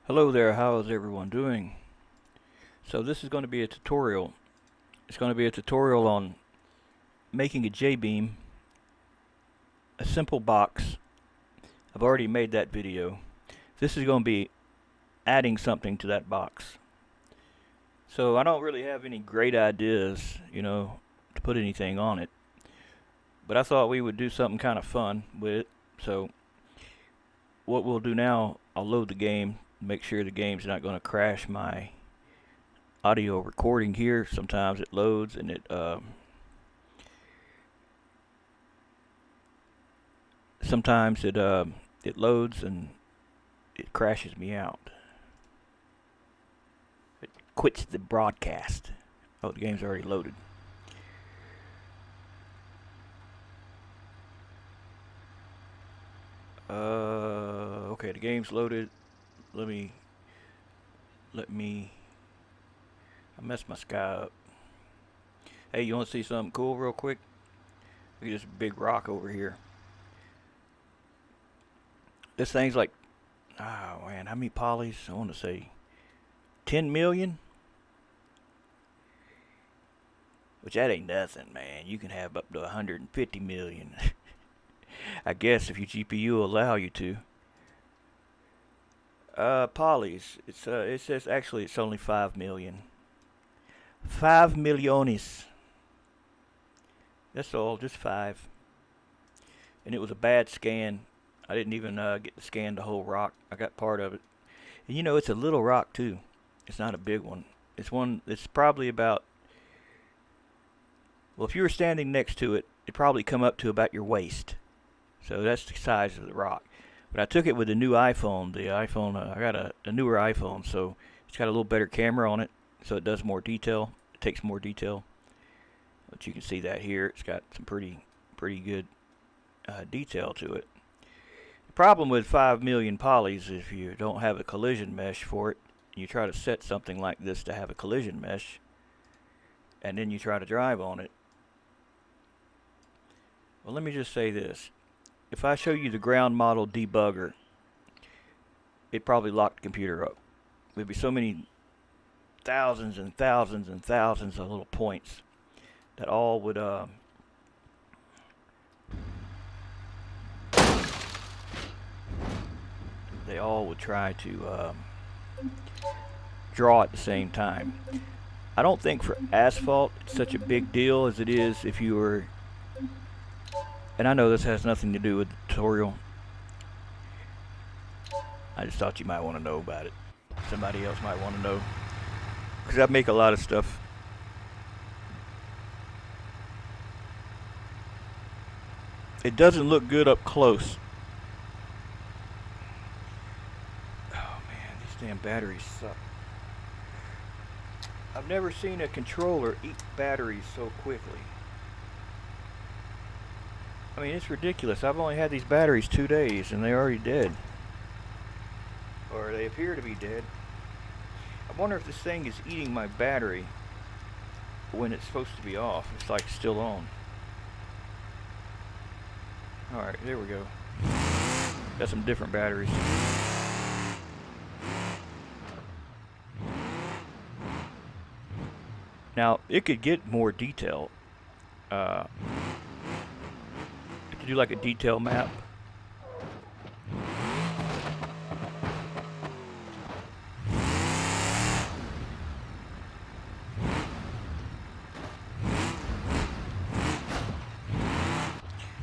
Hello there, how is everyone doing? So this is going to be a tutorial. It's going to be a tutorial on making a Jbeam, a simple box. I've already made that video. This is going to be adding something to that box. So I don't really have any great ideas, to put anything on it. But I thought we would do something kind of fun with it. So what we'll do now, I'll load the game, make sure the game's not going to crash my audio recording here. Sometimes it loads and sometimes it loads and it crashes me out. It quits the broadcast. Oh, the game's already loaded. Okay, the game's loaded. Let me I messed my sky up. Hey, you want to see something cool real quick? Look at this big rock over here. This thing's like, oh man, how many polys? I want to say 10 million. Which that ain't nothing, man. You can have up to 150 million. I guess if your GPU will allow you to. Polys. It says actually it's only 5 million. 5 millones. That's all, just 5. And it was a bad scan. I didn't even get to scan the whole rock. I got part of it. And it's a little rock too. It's not a big one. It's probably about, well, if you were standing next to it, it'd probably come up to about your waist. So that's the size of the rock. But I took it with the new iPhone. I got a newer iPhone, so it's got a little better camera on it, so it does more detail. It takes more detail. But you can see that here. It's got some pretty good detail to it. The problem with 5 million polys, if you don't have a collision mesh for it, you try to set something like this to have a collision mesh, and then you try to drive on it. Well, let me just say this. If I show you the ground model debugger, it probably locked the computer up. There'd be so many thousands and thousands and thousands of little points that all would they all would try to draw at the same time. I don't think for asphalt it's such a big deal as it is if you were, and I know this has nothing to do with the tutorial. I just thought you might want to know about it. Somebody else might want to know. Because I make a lot of stuff. It doesn't look good up close. Oh man, these damn batteries suck. I've never seen a controller eat batteries so quickly. I mean, it's ridiculous. I've only had these batteries 2 days and they're already dead. Or they appear to be dead. I wonder if this thing is eating my battery when it's supposed to be off. It's like still on. Alright, there we go. Got some different batteries. Now, it could get more detail. It could do like a detail map.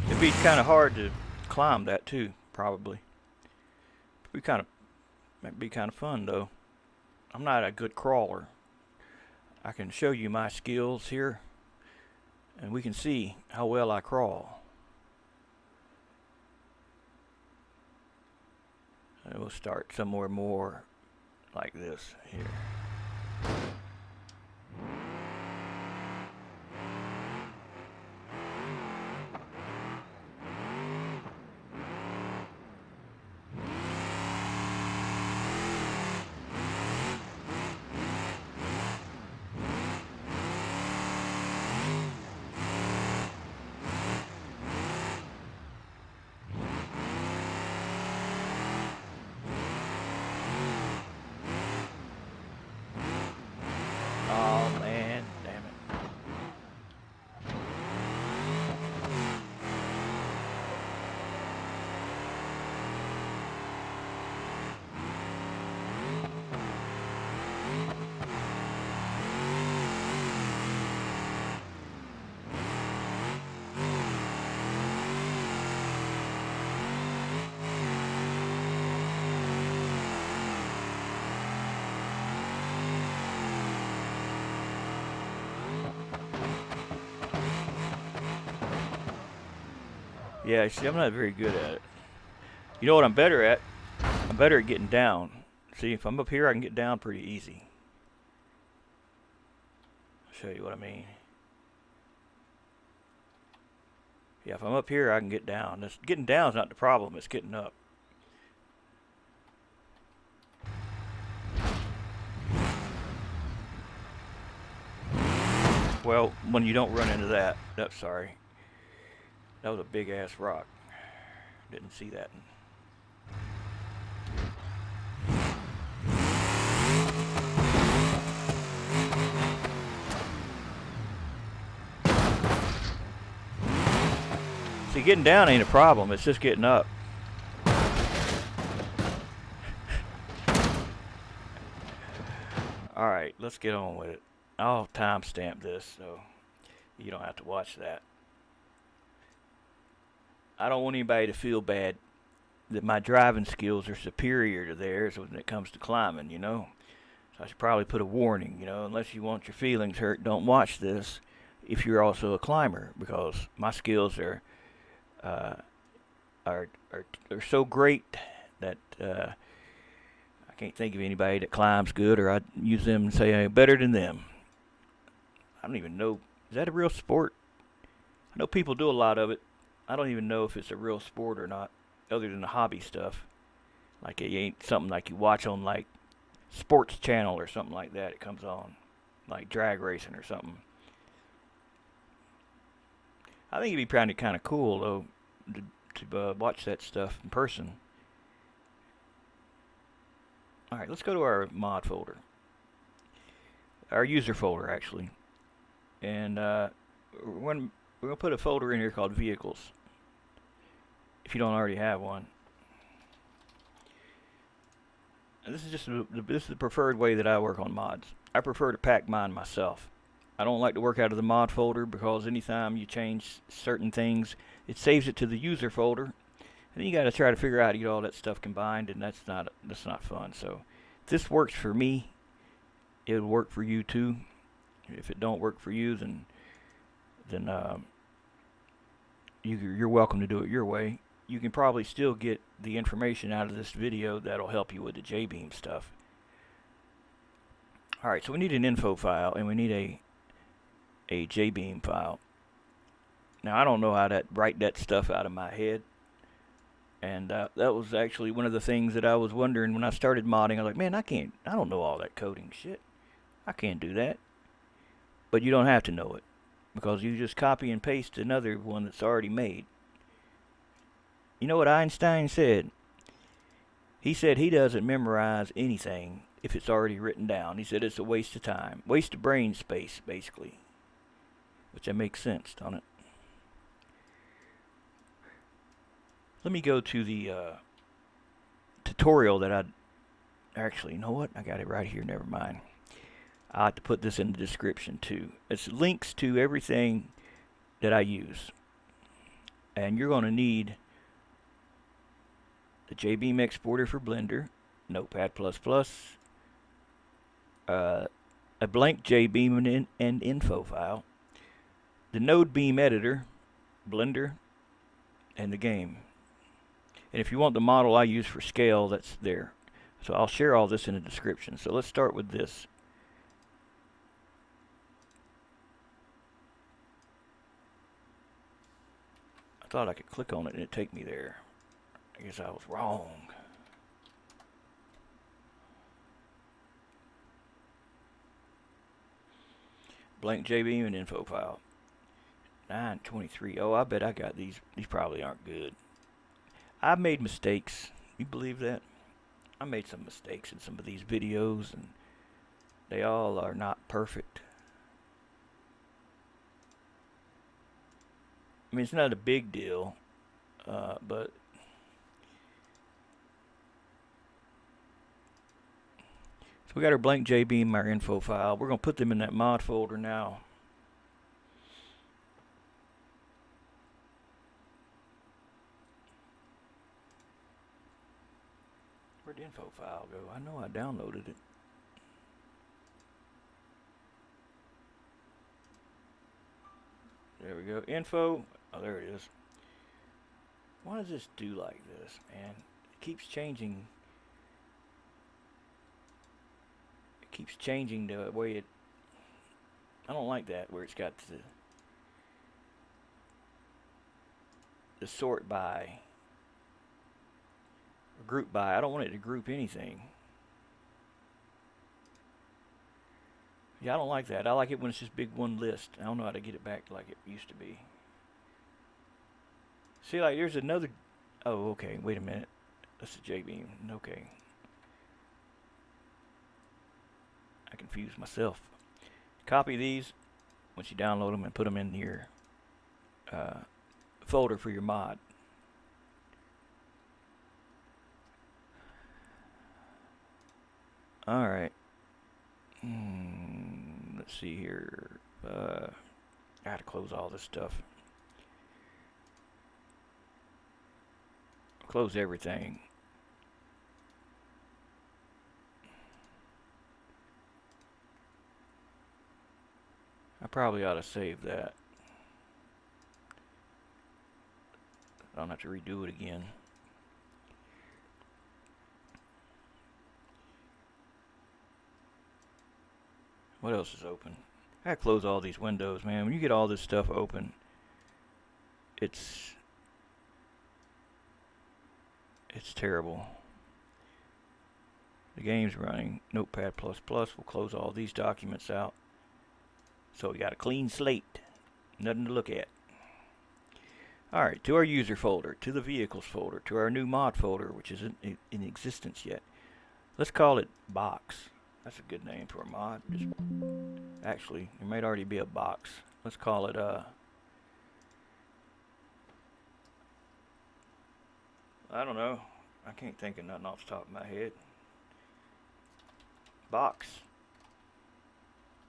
It'd be kind of hard to climb that too, probably. Might be kind of fun though. I'm not a good crawler. I can show you my skills here, and we can see how well I crawl. And we'll start somewhere more like this here. Yeah, see, I'm not very good at it. You know what I'm better at? I'm better at getting down. See, if I'm up here, I can get down pretty easy. I'll show you what I mean. Yeah, if I'm up here, I can get down. Getting down is not the problem. It's getting up. Well, when you don't run into that. Sorry. That was a big ass rock. Didn't see that. See, getting down ain't a problem. It's just getting up. Alright, let's get on with it. I'll timestamp this so you don't have to watch that. I don't want anybody to feel bad that my driving skills are superior to theirs when it comes to climbing, you know. So I should probably put a warning, you know, unless you want your feelings hurt, don't watch this if you're also a climber, because my skills uh, are so great that I can't think of anybody that climbs good, or I'd use them and say I'm better than them. I don't even know. Is that a real sport? I know people do a lot of it. I don't even know if it's a real sport or not, other than the hobby stuff. Like it ain't something like you watch on like Sports Channel or something like that. It comes on like drag racing or something. I think it'd be kind of cool though to watch that stuff in person. All right, let's go to our mod folder, our user folder actually, and we're gonna put a folder in here called vehicles. If you don't already have one, and this is just this is the preferred way that I work on mods. I prefer to pack mine myself. I don't like to work out of the mod folder because anytime you change certain things, it saves it to the user folder, and then you got to try to figure out how to get all that stuff combined, and that's not fun. So, if this works for me, it'll work for you too. If it don't work for you, then you're welcome to do it your way. You can probably still get the information out of this video that'll help you with the Jbeam stuff. All right, so we need an info file and we need a Jbeam file. Now I don't know how to write that stuff out of my head, and that was actually one of the things that I was wondering when I started modding. I was like, man, I don't know all that coding shit. I can't do that. But you don't have to know it, because you just copy and paste another one that's already made. You know what Einstein said? He said he doesn't memorize anything if it's already written down. He said it's a waste of time, waste of brain space, basically. Which that makes sense, don't it? Let me go to the tutorial that actually, you know what? I got it right here. Never mind. I have to put this in the description too. It's links to everything that I use. And you're going to need the Jbeam exporter for Blender, Notepad++, a blank Jbeam and Info File, the Nodebeam editor, Blender, and the game. And if you want the model I use for scale, that's there. So I'll share all this in the description. So let's start with this. I thought I could click on it and it'd take me there. I guess I was wrong. Blank Jbeam and Info File. 923. Oh, I bet I got these. These probably aren't good. I've made mistakes. You believe that? I made some mistakes in some of these videos, and they all are not perfect. I mean, it's not a big deal, but so we got our blank Jbeam, our info file. We're gonna put them in that mod folder now. Where'd the info file go? I know I downloaded it. There we go. Info. Oh, there it is. Why does this do like this, man? It keeps changing. It keeps changing the way it. I don't like that where it's got the sort by or group by. I don't want it to group anything. Yeah, I don't like that. I like it when it's just big one list. I don't know how to get it back like it used to be. See, like there's another. Oh, okay. Wait a minute. That's a Jbeam. Okay. I confused myself. Copy these once you download them and put them in your folder for your mod. All right. Let's see here. I gotta close all this stuff. Close everything. I probably ought to save that. I don't have to redo it again. What else is open? I gotta close all these windows, man. When you get all this stuff open, it's terrible. The game's running. Notepad++. We'll close all these documents out. So we got a clean slate. Nothing to look at. Alright, to our user folder, to the vehicles folder, to our new mod folder, which isn't in existence yet. Let's call it box. That's a good name for a mod. Actually, there might already be a box. Let's call it I don't know. I can't think of nothing off the top of my head. Box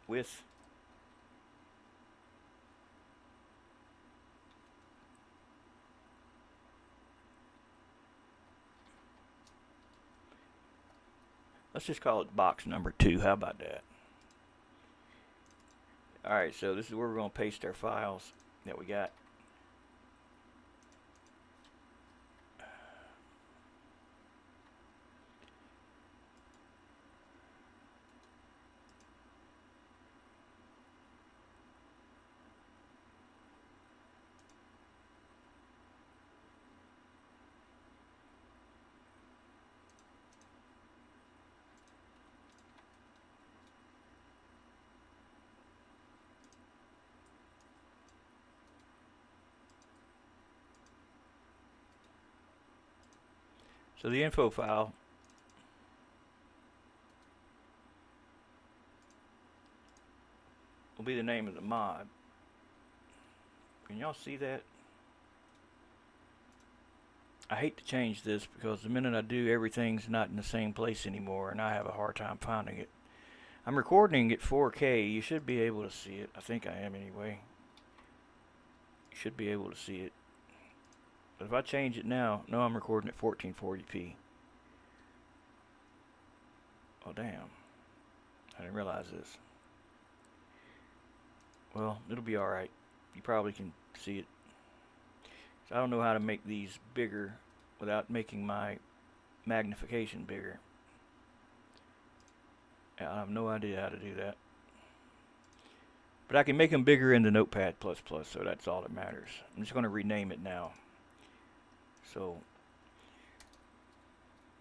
with let's just call it box number 2. How about that? Alright, so this is where we're going to paste our files that we got. So the info file will be the name of the mod. Can y'all see that? I hate to change this because the minute I do, everything's not in the same place anymore and I have a hard time finding it. I'm recording at 4K. You should be able to see it. I think I am anyway. You should be able to see it. But if I change it now, no, I'm recording at 1440p. Oh, damn. I didn't realize this. Well, it'll be alright. You probably can see it. So I don't know how to make these bigger without making my magnification bigger. I have no idea how to do that. But I can make them bigger in the Notepad++, so that's all that matters. I'm just going to rename it now. So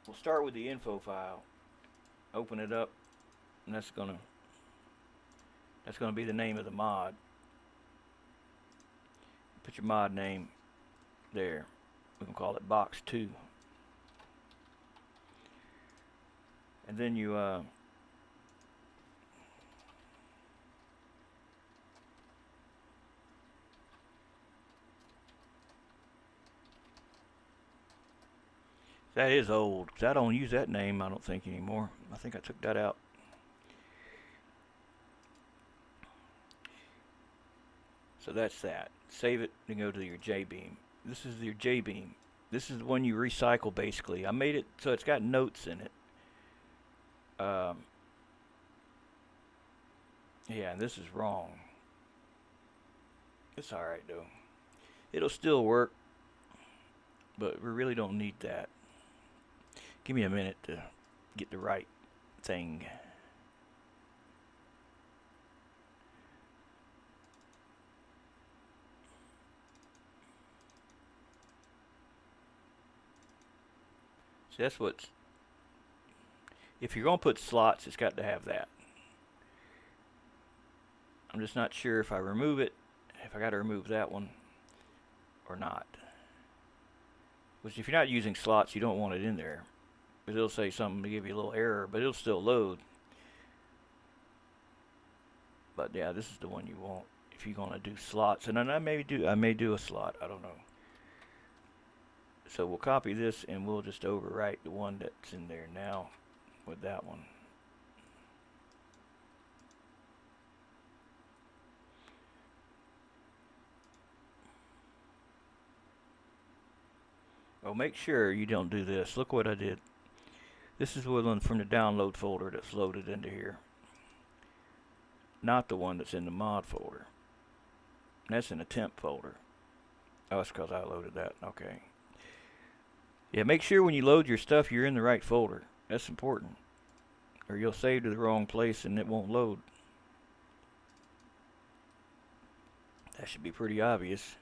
we'll start with the info file. Open it up, and that's gonna be the name of the mod. Put your mod name there. We can call it box 2. And then you that is old, 'cause I don't use that name, I don't think, anymore. I think I took that out. So that's that. Save it and go to your Jbeam. This is your Jbeam. This is the one you recycle, basically. I made it so it's got notes in it. Yeah, this is wrong. It's alright, though. It'll still work. but we really don't need that. Give me a minute to get the right thing. So that's what's, if you're going to put slots, it's got to have that. I'm just not sure if I remove it, if I got to remove that one or not. Which if you're not using slots, you don't want it in there. Because it'll say something to give you a little error, but it'll still load. But yeah, this is the one you want if you're going to do slots. And then I may do a slot, I don't know. So we'll copy this and we'll just overwrite the one that's in there now with that one. Well, make sure you don't do this. Look what I did. This is one from the download folder that's loaded into here. Not the one that's in the mod folder. That's in the temp folder. Oh, that's because I loaded that. Okay. Yeah, make sure when you load your stuff you're in the right folder. That's important. Or you'll save to the wrong place and it won't load. That should be pretty obvious.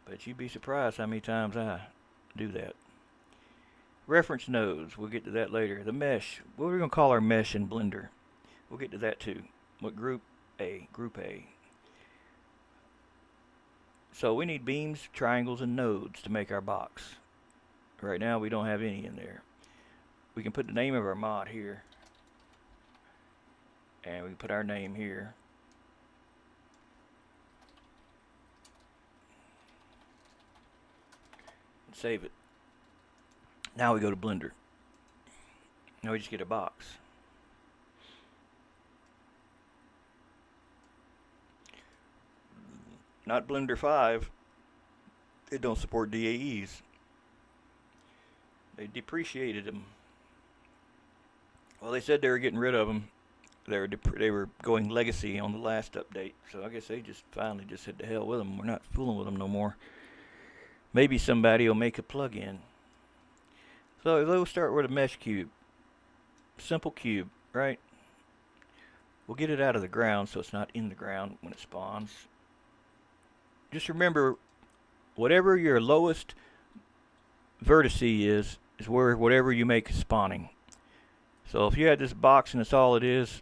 But you'd be surprised how many times I do that. Reference nodes, we'll get to that later. The mesh, what are we going to call our mesh in Blender? We'll get to that too. What group A? Group A. So we need beams, triangles, and nodes to make our box. Right now we don't have any in there. We can put the name of our mod here. And we can put our name here. And save it. Now we go to Blender. Now we just get a box. Not Blender 5. It don't support DAEs. They depreciated them. Well, they said they were getting rid of them. They were going legacy on the last update. So I guess they just finally just said to hell with them. We're not fooling with them no more. Maybe somebody will make a plug-in. So we'll start with a mesh cube. Simple cube, right? We'll get it out of the ground so it's not in the ground when it spawns. Just remember, whatever your lowest vertex is where whatever you make is spawning. So if you had this box and that's all it is,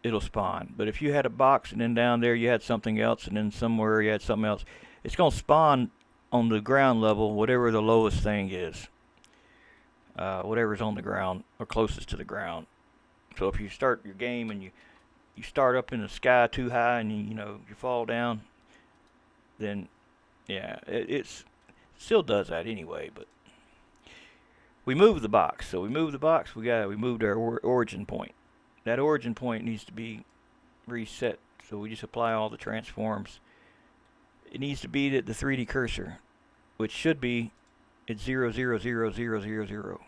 it'll spawn. But if you had a box and then down there you had something else and then somewhere you had something else, it's going to spawn on the ground level whatever the lowest thing is. Whatever's on the ground or closest to the ground. So if you start your game and you start up in the sky too high and you fall down, then yeah, it's still does that anyway. But we moved the box. So we moved the box. We moved our origin point. That origin point needs to be reset. So we just apply all the transforms. It needs to be the 3D cursor, which should be at 0, 0, 0, 0, 0, 0.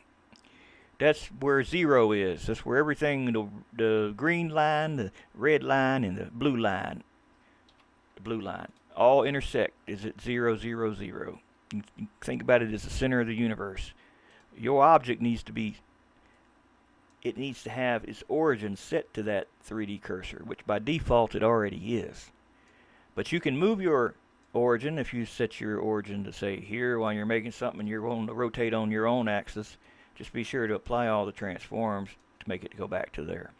That's where 0 is. That's where everything, the green line, the red line, and the blue line, all intersect is at 0, 0, 0. You think about it as the center of the universe. Your object needs to have its origin set to that 3D cursor, which by default it already is. But you can move your origin if you set your origin to say here while you're making something and you're wanting to rotate on your own axis. Just be sure to apply all the transforms to make it go back to there,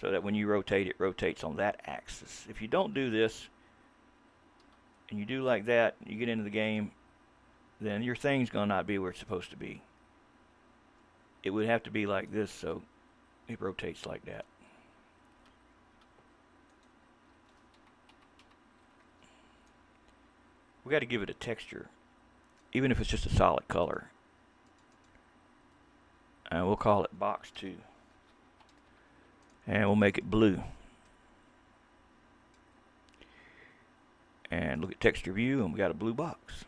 so that when you rotate, it rotates on that axis. If you don't do this and you do like that, you get into the game, then your thing's gonna not be where it's supposed to be. It would have to be like this, so it rotates like that. We got to give it a texture, even if it's just a solid color. And we'll call it box 2. And we'll make it blue. And look at texture view, and we got a blue box.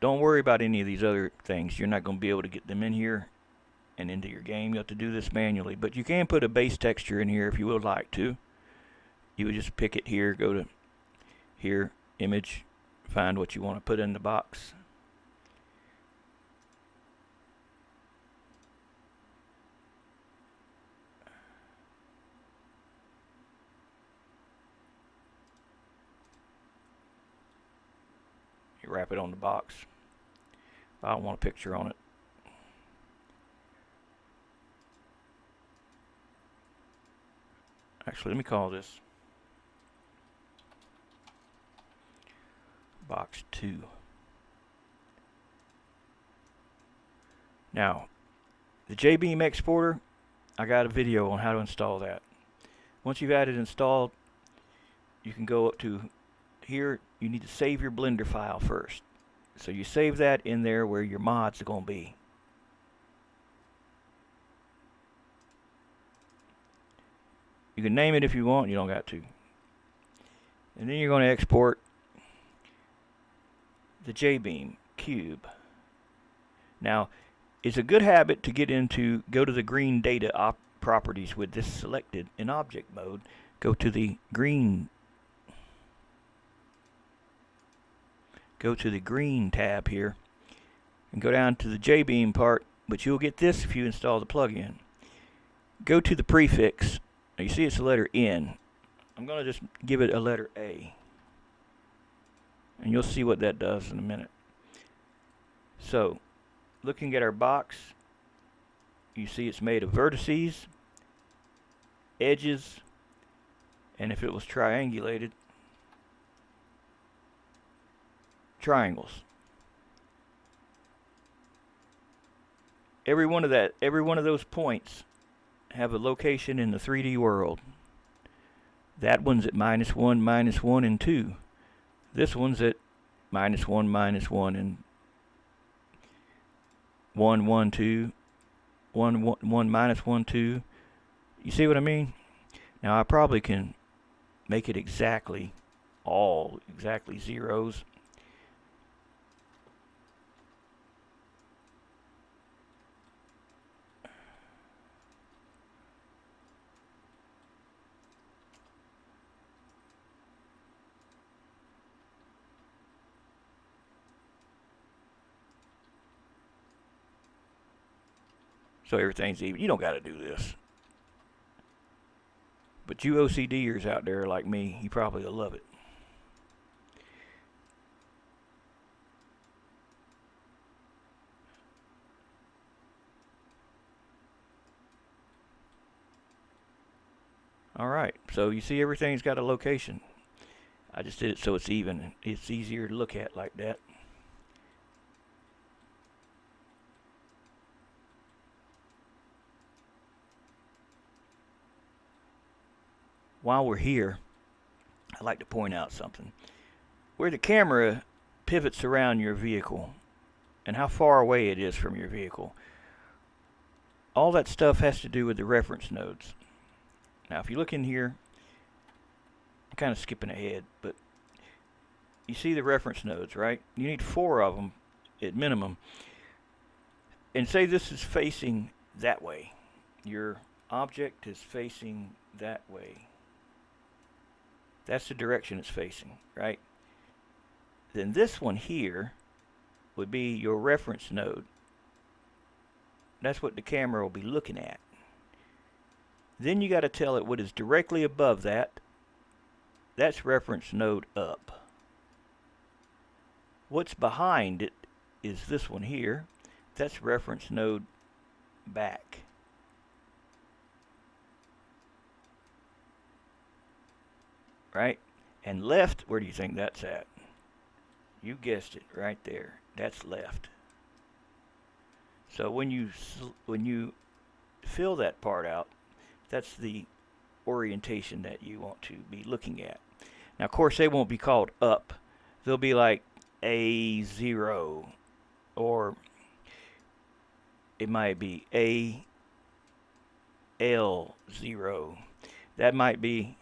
Don't worry about any of these other things. You're not going to be able to get them in here and into your game. You have to do this manually. But you can put a base texture in here if you would like to. You would just pick it here, go to here, image, find what you want to put in the box. You wrap it on the box. I don't want a picture on it. Actually, let me call this box 2. Now, the Jbeam exporter, I got a video on how to install that. Once you've had it installed, you can go up to here. You need to save your Blender file first. So you save that in there where your mods are going to be. You can name it if you want, you don't got to. And then you're going to export the Jbeam cube. Now, it's a good habit to go to the green data properties with this selected in object mode. Go to the green tab here and go down to the Jbeam part, but you'll get this if you install the plugin. Go to the prefix. Now you see it's a letter N. I'm going to just give it a letter A. And you'll see what that does in a minute. So, looking at our box, you see it's made of vertices, edges, and if it was triangulated, triangles. Every one of those points have a location in the 3D world. That one's at -1, -1, and 2. This one's at -1, -1, and 1, 1, 2, 1, 1, 1, -1, 2. You see what I mean? Now I probably can make it exactly zeros. So everything's even. You don't got to do this. But you OCDers out there like me, you probably will love it. Alright, so you see everything's got a location. I just did it so it's even. It's easier to look at like that. While we're here, I'd like to point out something. Where the camera pivots around your vehicle and how far away it is from your vehicle, all that stuff has to do with the reference nodes. Now, if you look in here, I'm kind of skipping ahead, but you see the reference nodes, right? You need 4 of them at minimum. And say this is facing that way. Your object is facing that way. That's the direction it's facing, right? Then this one here would be your reference node. That's what the camera will be looking at. Then you got to tell it what is directly above that. That's reference node up. What's behind it is this one here. That's reference node back. Right? And left, where do you think that's at? You guessed it, right there. That's left. So when you fill that part out, that's the orientation that you want to be looking at. Now, of course, they won't be called up. They'll be like A0, or it might be AL0. That might be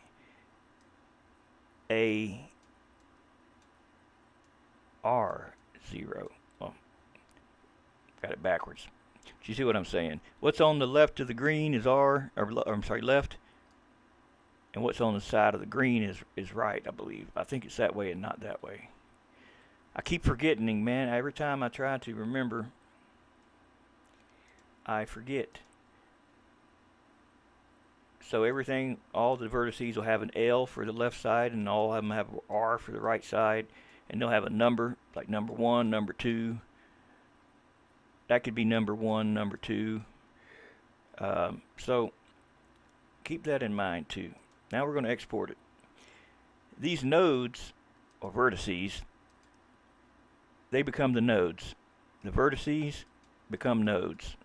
AR0. Well, got it backwards. Do you see what I'm saying? What's on the left of the green is R, or I'm sorry, left. and what's on the side of the green is right, I believe. I think it's that way and not that way. I keep forgetting, man. Every time I try to remember, I forget. So everything, all the vertices will have an L for the left side, and all of them have an R for the right side, and they'll have a number, like number 1, number 2. That could be number 1, number 2. So keep that in mind too. Now we're going to export it. These nodes, or vertices, they become the nodes. The vertices become nodes.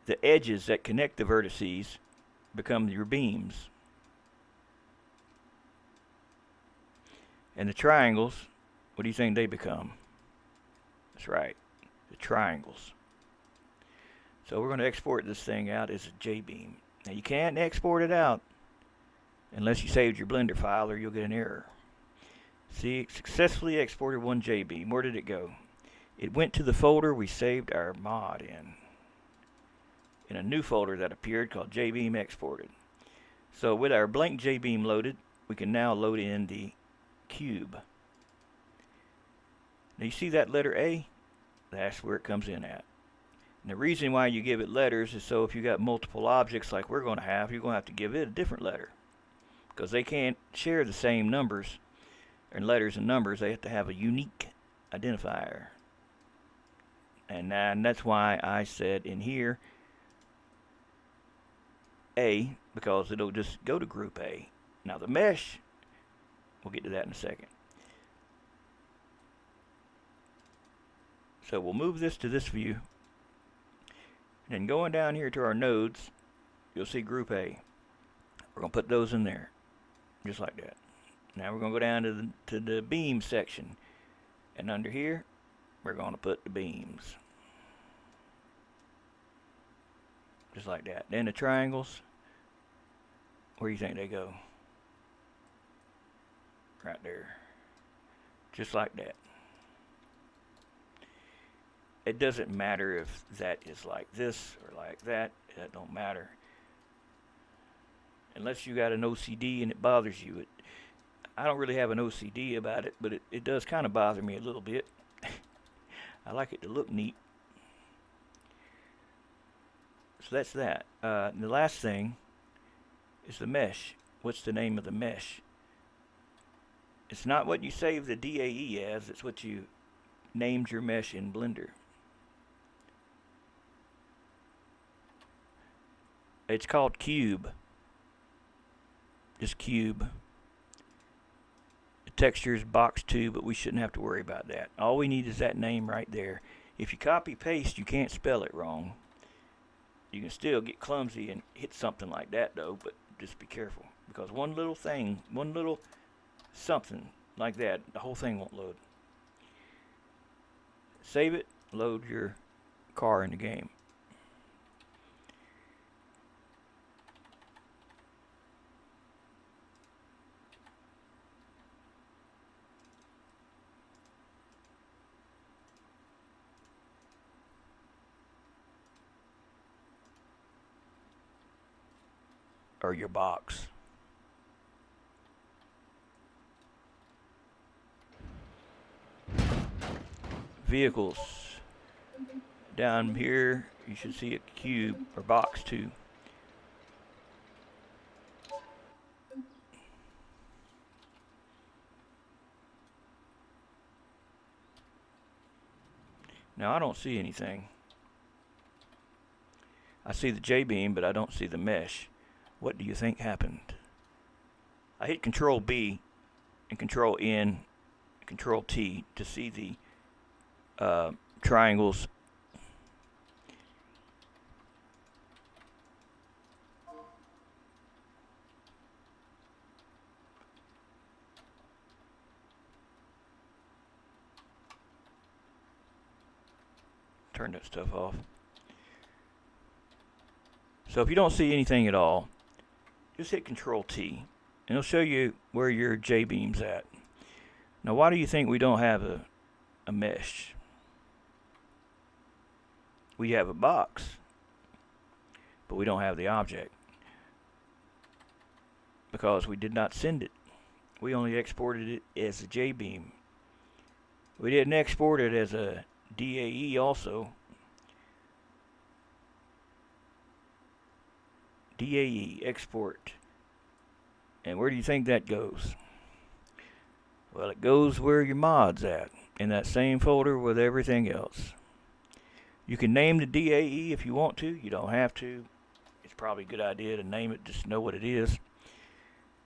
The edges that connect the vertices become your beams. And the triangles, what do you think they become? That's right, the triangles. So we're going to export this thing out as a Jbeam. Now you can't export it out unless you saved your Blender file, or you'll get an error. See, it successfully exported one Jbeam. Where did it go? It went to the folder we saved our mod in a new folder that appeared called Jbeam Exported. So with our blank Jbeam loaded, we can now load in the cube. Now you see that letter A? That's where it comes in at. And the reason why you give it letters is so if you got multiple objects like we're going to have, you're going to have to give it a different letter, because they can't share the same numbers and letters and numbers. They have to have a unique identifier. And that's why I said in here A, because it'll just go to group A. Now the mesh, we'll get to that in a second. So we'll move this to this view. And then going down here to our nodes, you'll see group A. We're going to put those in there, just like that. Now we're going to go down to the beam section. And under here, we're going to put the beams. Just like that. Then the triangles, where do you think they go? Right there. Just like that. It doesn't matter if that is like this or like that. That don't matter. Unless you got an OCD and it bothers you. I don't really have an OCD about it, but it does kind of bother me a little bit. I like it to look neat. So that's that. The last thing is the mesh. What's the name of the mesh? It's not what you save the DAE as, it's what you named your mesh in Blender. It's called cube. Just cube. The texture is box 2, but we shouldn't have to worry about that. All we need is that name right there. If you copy paste, you can't spell it wrong. You can still get clumsy and hit something like that though, but just be careful, because one little thing, one little something like that, the whole thing won't load. Save it, load your car in the game. Or your box. Vehicles. Down here you should see a cube or box 2. Now I don't see anything. I see the Jbeam, but I don't see the mesh. What do you think happened? I hit Control B and Control N, Control T to see the triangles. Turn that stuff off. So if you don't see anything at all, just hit Control T and it'll show you where your Jbeam's at. Now why do you think we don't have a mesh? We have a box, but we don't have the object because we did not send it. We only exported it as a Jbeam. We didn't export it as a DAE also. DAE, export. And where do you think that goes? Well, it goes where your mod's at, in that same folder with everything else. You can name the DAE if you want to. You don't have to. It's probably a good idea to name it, just know what it is.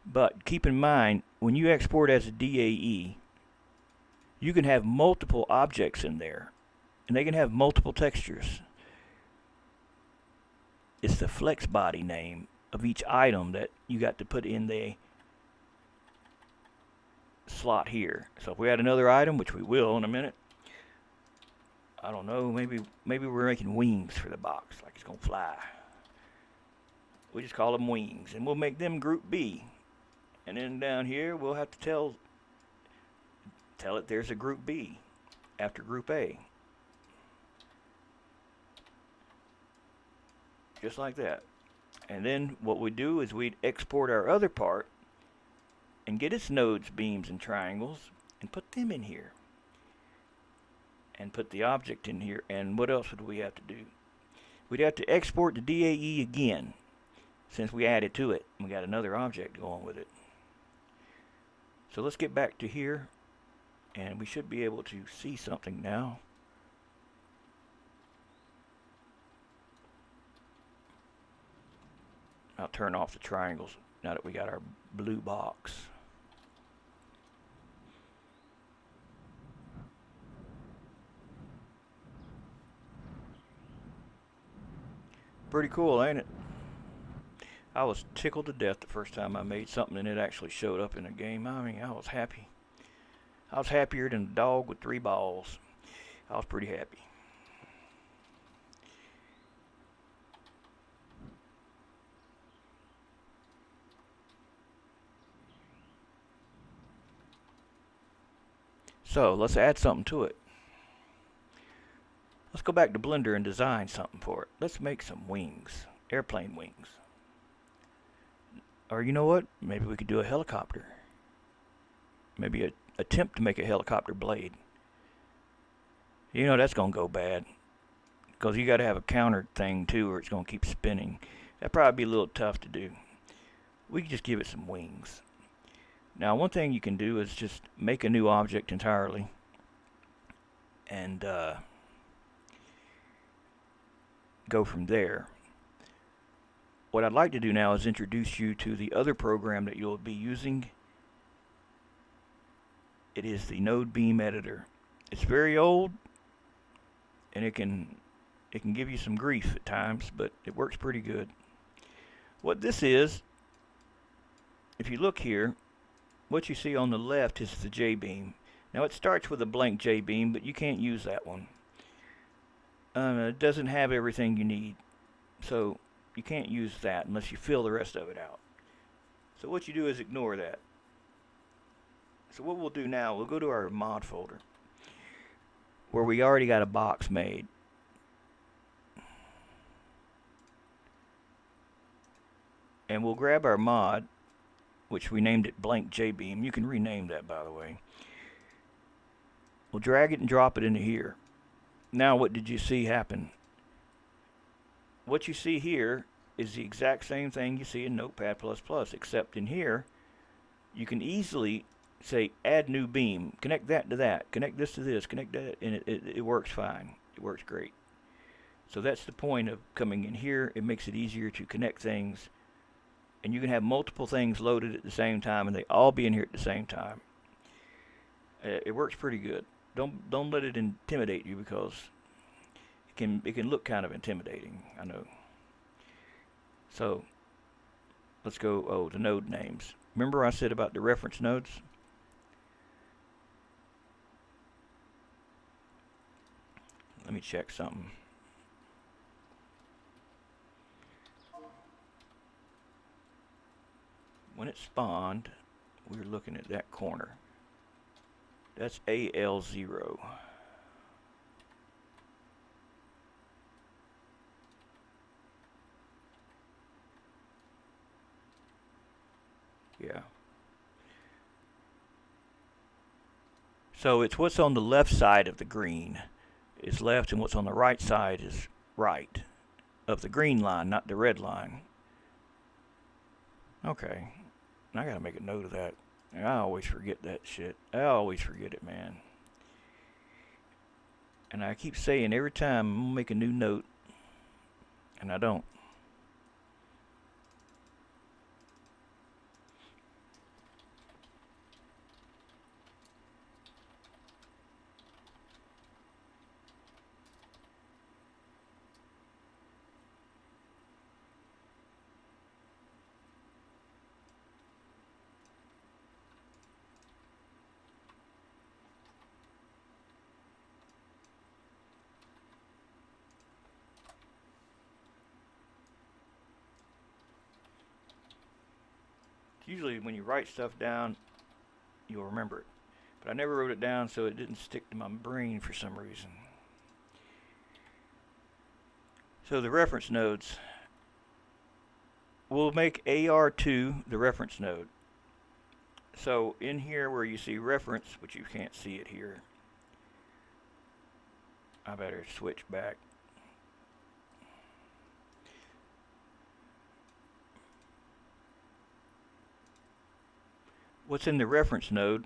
But keep in mind, when you export as a DAE, you can have multiple objects in there, and they can have multiple textures. It's the flex body name of each item that you got to put in the slot here. So if we add another item, which we will in a minute, I don't know, maybe we're making wings for the box, like it's gonna fly. We just call them wings, and we'll make them group B. And then down here, we'll have to tell it there's a group B after group A. Just like that. And then what we do is we'd export our other part and get its nodes, beams, and triangles and put them in here. And put the object in here. And what else would we have to do? We'd have to export the DAE again, since we added to it. We got another object going with it. So let's get back to here, and we should be able to see something now. I'll turn off the triangles now that we got our blue box. Pretty cool, ain't it? I was tickled to death the first time I made something and it actually showed up in a game. I mean, I was happy. I was happier than a dog with 3 balls. I was pretty happy. So let's add something to it. Let's go back to Blender and design something for it. Let's make some wings, airplane wings. Or you know what? Maybe we could do a helicopter. Maybe attempt to make a helicopter blade. You know that's gonna go bad, because you got to have a counter thing too, or it's gonna keep spinning. That'd probably be a little tough to do. We can just give it some wings. Now, one thing you can do is just make a new object entirely, and go from there. What I'd like to do now is introduce you to the other program that you'll be using. It is the Jbeam editor. It's very old, and it can give you some grief at times, but it works pretty good. What this is, if you look here, what you see on the left is the Jbeam. Now it starts with a blank Jbeam, but you can't use that one. It doesn't have everything you need, so you can't use that unless you fill the rest of it out. So what you do is ignore that. So what we'll do now, we'll go to our mod folder where we already got a box made. And we'll grab our mod, which we named it blank Jbeam. You can rename that, by the way. We'll drag it and drop it into here. Now what did you see happen? What you see here is the exact same thing you see in Notepad++, except in here you can easily say add new beam, connect that to that, connect this to this, connect that, and it works fine. It works great. So that's the point of coming in here. It makes it easier to connect things, and you can have multiple things loaded at the same time and they all be in here at the same time. It works pretty good. Don't let it intimidate you, because it can look kind of intimidating, I know. So let's go the node names. Remember I said about the reference nodes? Let me check something. When it spawned, we were looking at that corner. That's AL0. Yeah. So it's what's on the left side of the green is left, and what's on the right side is right of the green line, not the red line. Okay. I gotta make a note of that. I always forget that shit. I always forget it, man. And I keep saying every time I'm gonna make a new note, and I don't. Usually when you write stuff down, you'll remember it. But I never wrote it down, so it didn't stick to my brain for some reason. So the reference nodes, we'll make AR2 the reference node. So in here where you see reference, which you can't see it here, I better switch back. What's in the reference node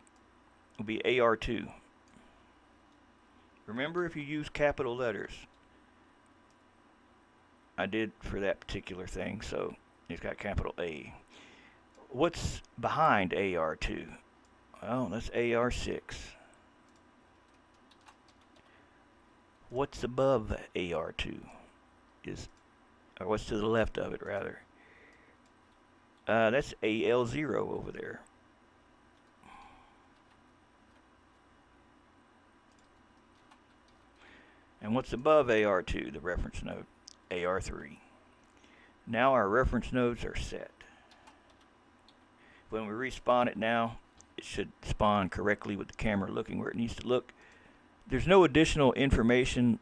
will be AR2. Remember, if you use capital letters, I did for that particular thing, so it's got capital A. What's behind AR2? Well, that's AR6. What's above AR2 is, or what's to the left of it rather? That's AL0 over there. And what's above AR2, the reference node? AR3. Now our reference nodes are set. When we respawn it now, it should spawn correctly with the camera looking where it needs to look. There's no additional information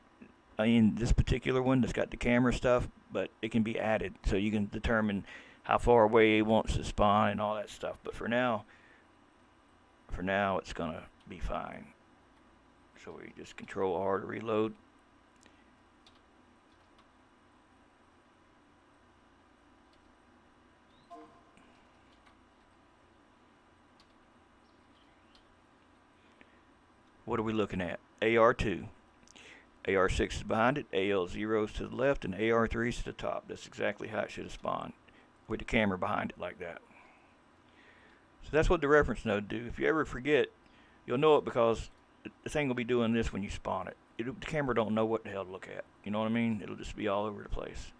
in this particular one that's got the camera stuff, but it can be added so you can determine how far away it wants to spawn and all that stuff. But for now it's gonna be fine. So we just Control R to reload. What are we looking at? AR2. AR6 is behind it, AL0 is to the left, and AR3 is to the top. That's exactly how it should have spawned, with the camera behind it like that. So that's what the reference node do. If you ever forget, you'll know it because the thing will be doing this when you spawn it. The camera don't know what the hell to look at. You know what I mean? It'll just be all over the place.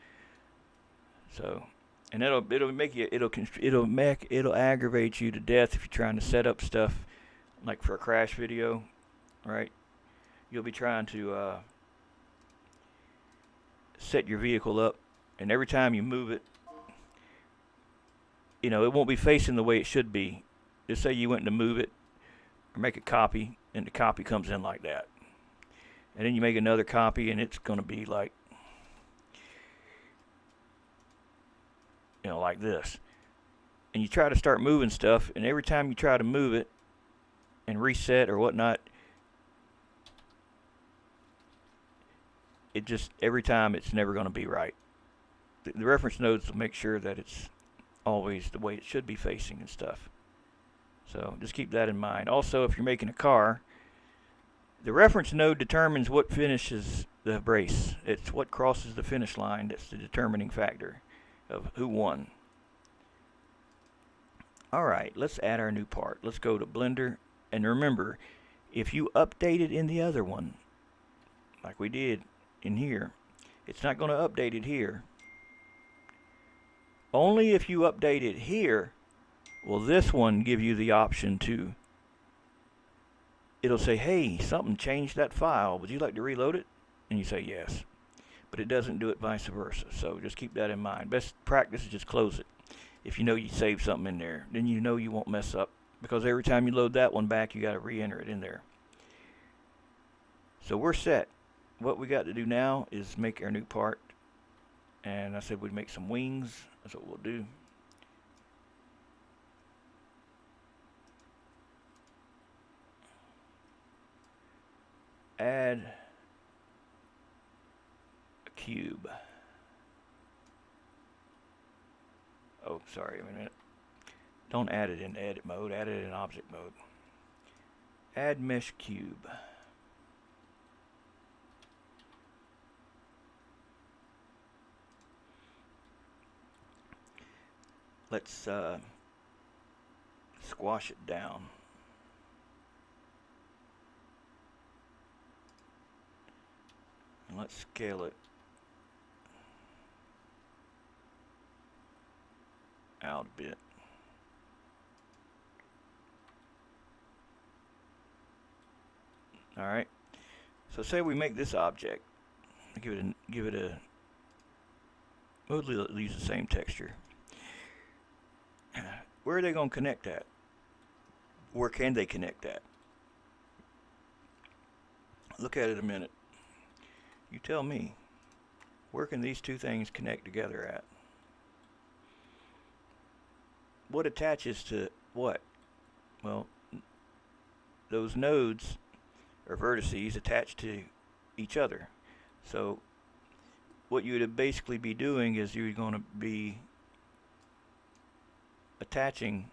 So, and it'll aggravate you to death if you're trying to set up stuff like for a crash video, right? You'll be trying to set your vehicle up, and every time you move it, it won't be facing the way it should be. Just say you went to move it or make a copy, and the copy comes in like that. And then you make another copy, and it's going to be like, like this. And you try to start moving stuff, and every time you try to move it and reset or whatnot, every time it's never going to be right. The reference nodes will make sure that it's always the way it should be facing and stuff. So just keep that in mind. Also, if you're making a car, the reference node determines what finishes the race. It's what crosses the finish line that's the determining factor of who won. Alright, let's add our new part. Let's go to Blender, and remember, if you update it in the other one, like we did in here, it's not going to update it here. Only if you update it here will this one give you the option to, it'll say, hey, something changed that file, would you like to reload it? And you say yes. But it doesn't do it vice versa, so just keep that in mind. Best practice is just close it. If you know you saved something in there, then you know you won't mess up, because every time you load that one back, you got to re-enter it in there. So we're set. What we got to do now is make our new part, and I said we'd make some wings. That's what we'll do. add a cube. Oh, sorry, a minute. Don't add it in edit mode, add it in object mode. Add mesh cube. Let's squash it down. And let's scale it out a bit. All right. So say we make this object. Give it a. We'll use the same texture. Where are they going to connect at? Where can they connect at? Look at it a minute. You tell me. Where can these two things connect together at? What attaches to what? Well, those nodes or vertices attach to each other. So what you would basically be doing is you're going to be attaching.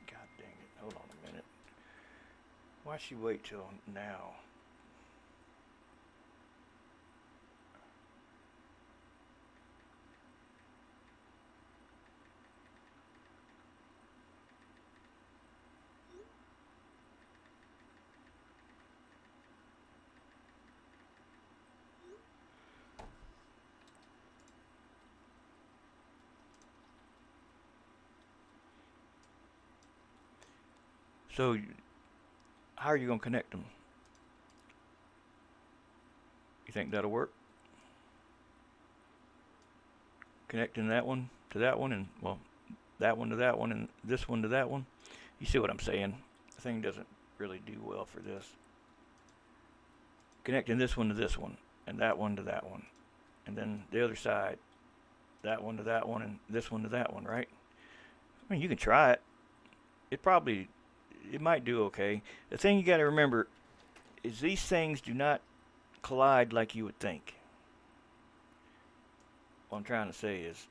God dang it, hold on a minute. Why should you wait till now? So how are you going to connect them? You think that'll work? Connecting that one to that one, and well, that one to that one, and this one to that one. You see what I'm saying? The thing doesn't really do well for this. Connecting this one to this one, and that one to that one, and then the other side, that one to that one, and this one to that one, right? I mean, you can try it. It might do okay. The thing you got to remember is these things do not collide like you would think. What I'm trying to say is,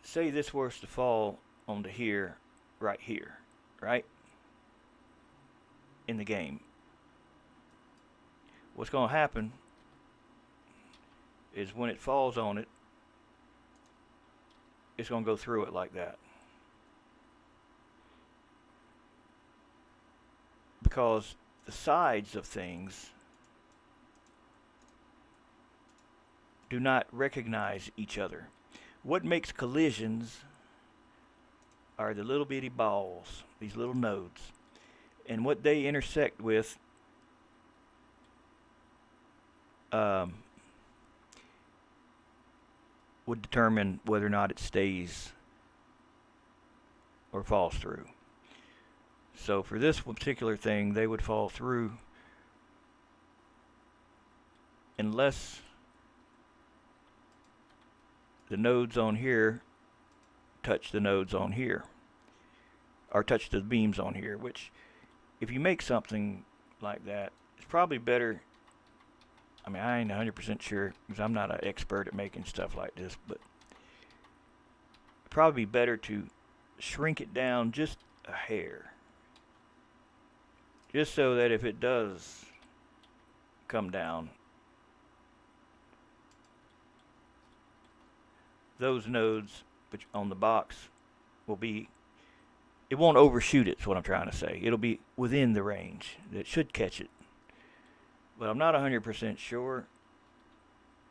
say this was to fall onto here, right here, right? In the game. What's going to happen is when it falls on it, it's going to go through it like that. Because the sides of things do not recognize each other. What makes collisions are the little bitty balls, these little nodes, and what they intersect with would determine whether or not it stays or falls through. So for this particular thing, they would fall through unless the nodes on here touch the nodes on here, or touch the beams on here, which if you make something like that, it's probably better. I mean, I ain't 100% sure because I'm not an expert at making stuff like this, but it'd probably be better to shrink it down just a hair. Just so that if it does come down, those nodes on the box will be, it won't overshoot it, is what I'm trying to say. It'll be within the range. It should catch it. But I'm not 100% sure.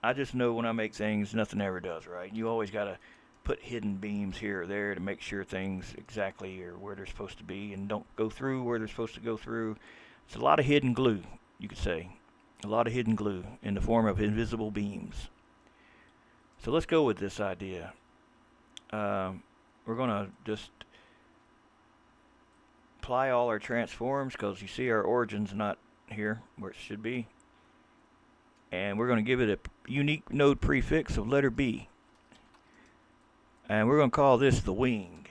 I just know when I make things, nothing ever does right. You always got to put hidden beams here or there to make sure things exactly are where they're supposed to be and don't go through where they're supposed to go through. It's a lot of hidden glue, you could say. A lot of hidden glue in the form of invisible beams. So let's go with this idea. We're going to just apply all our transforms because you see our origin's not here where it should be. And we're going to give it a unique node prefix of letter B. And we're going to call this the wing.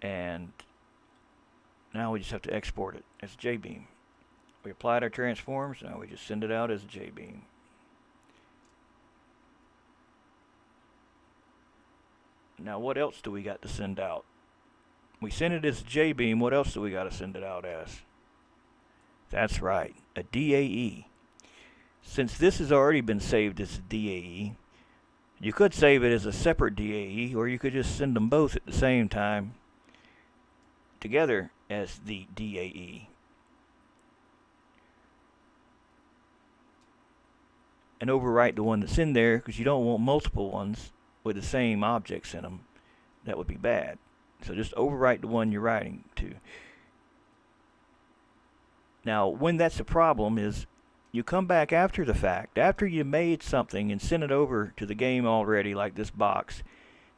And now we just have to export it as Jbeam. We applied our transforms, now we just send it out as a Jbeam. Now what else do we got to send out? We send it as a Jbeam, what else do we got to send it out as? That's right, a DAE. Since this has already been saved as a DAE, you could save it as a separate DAE, or you could just send them both at the same time together as the DAE. And overwrite the one that's in there, because you don't want multiple ones with the same objects in them. That would be bad. So just overwrite the one you're writing to. Now, when that's a problem is you come back after the fact, after you made something and sent it over to the game already, like this box.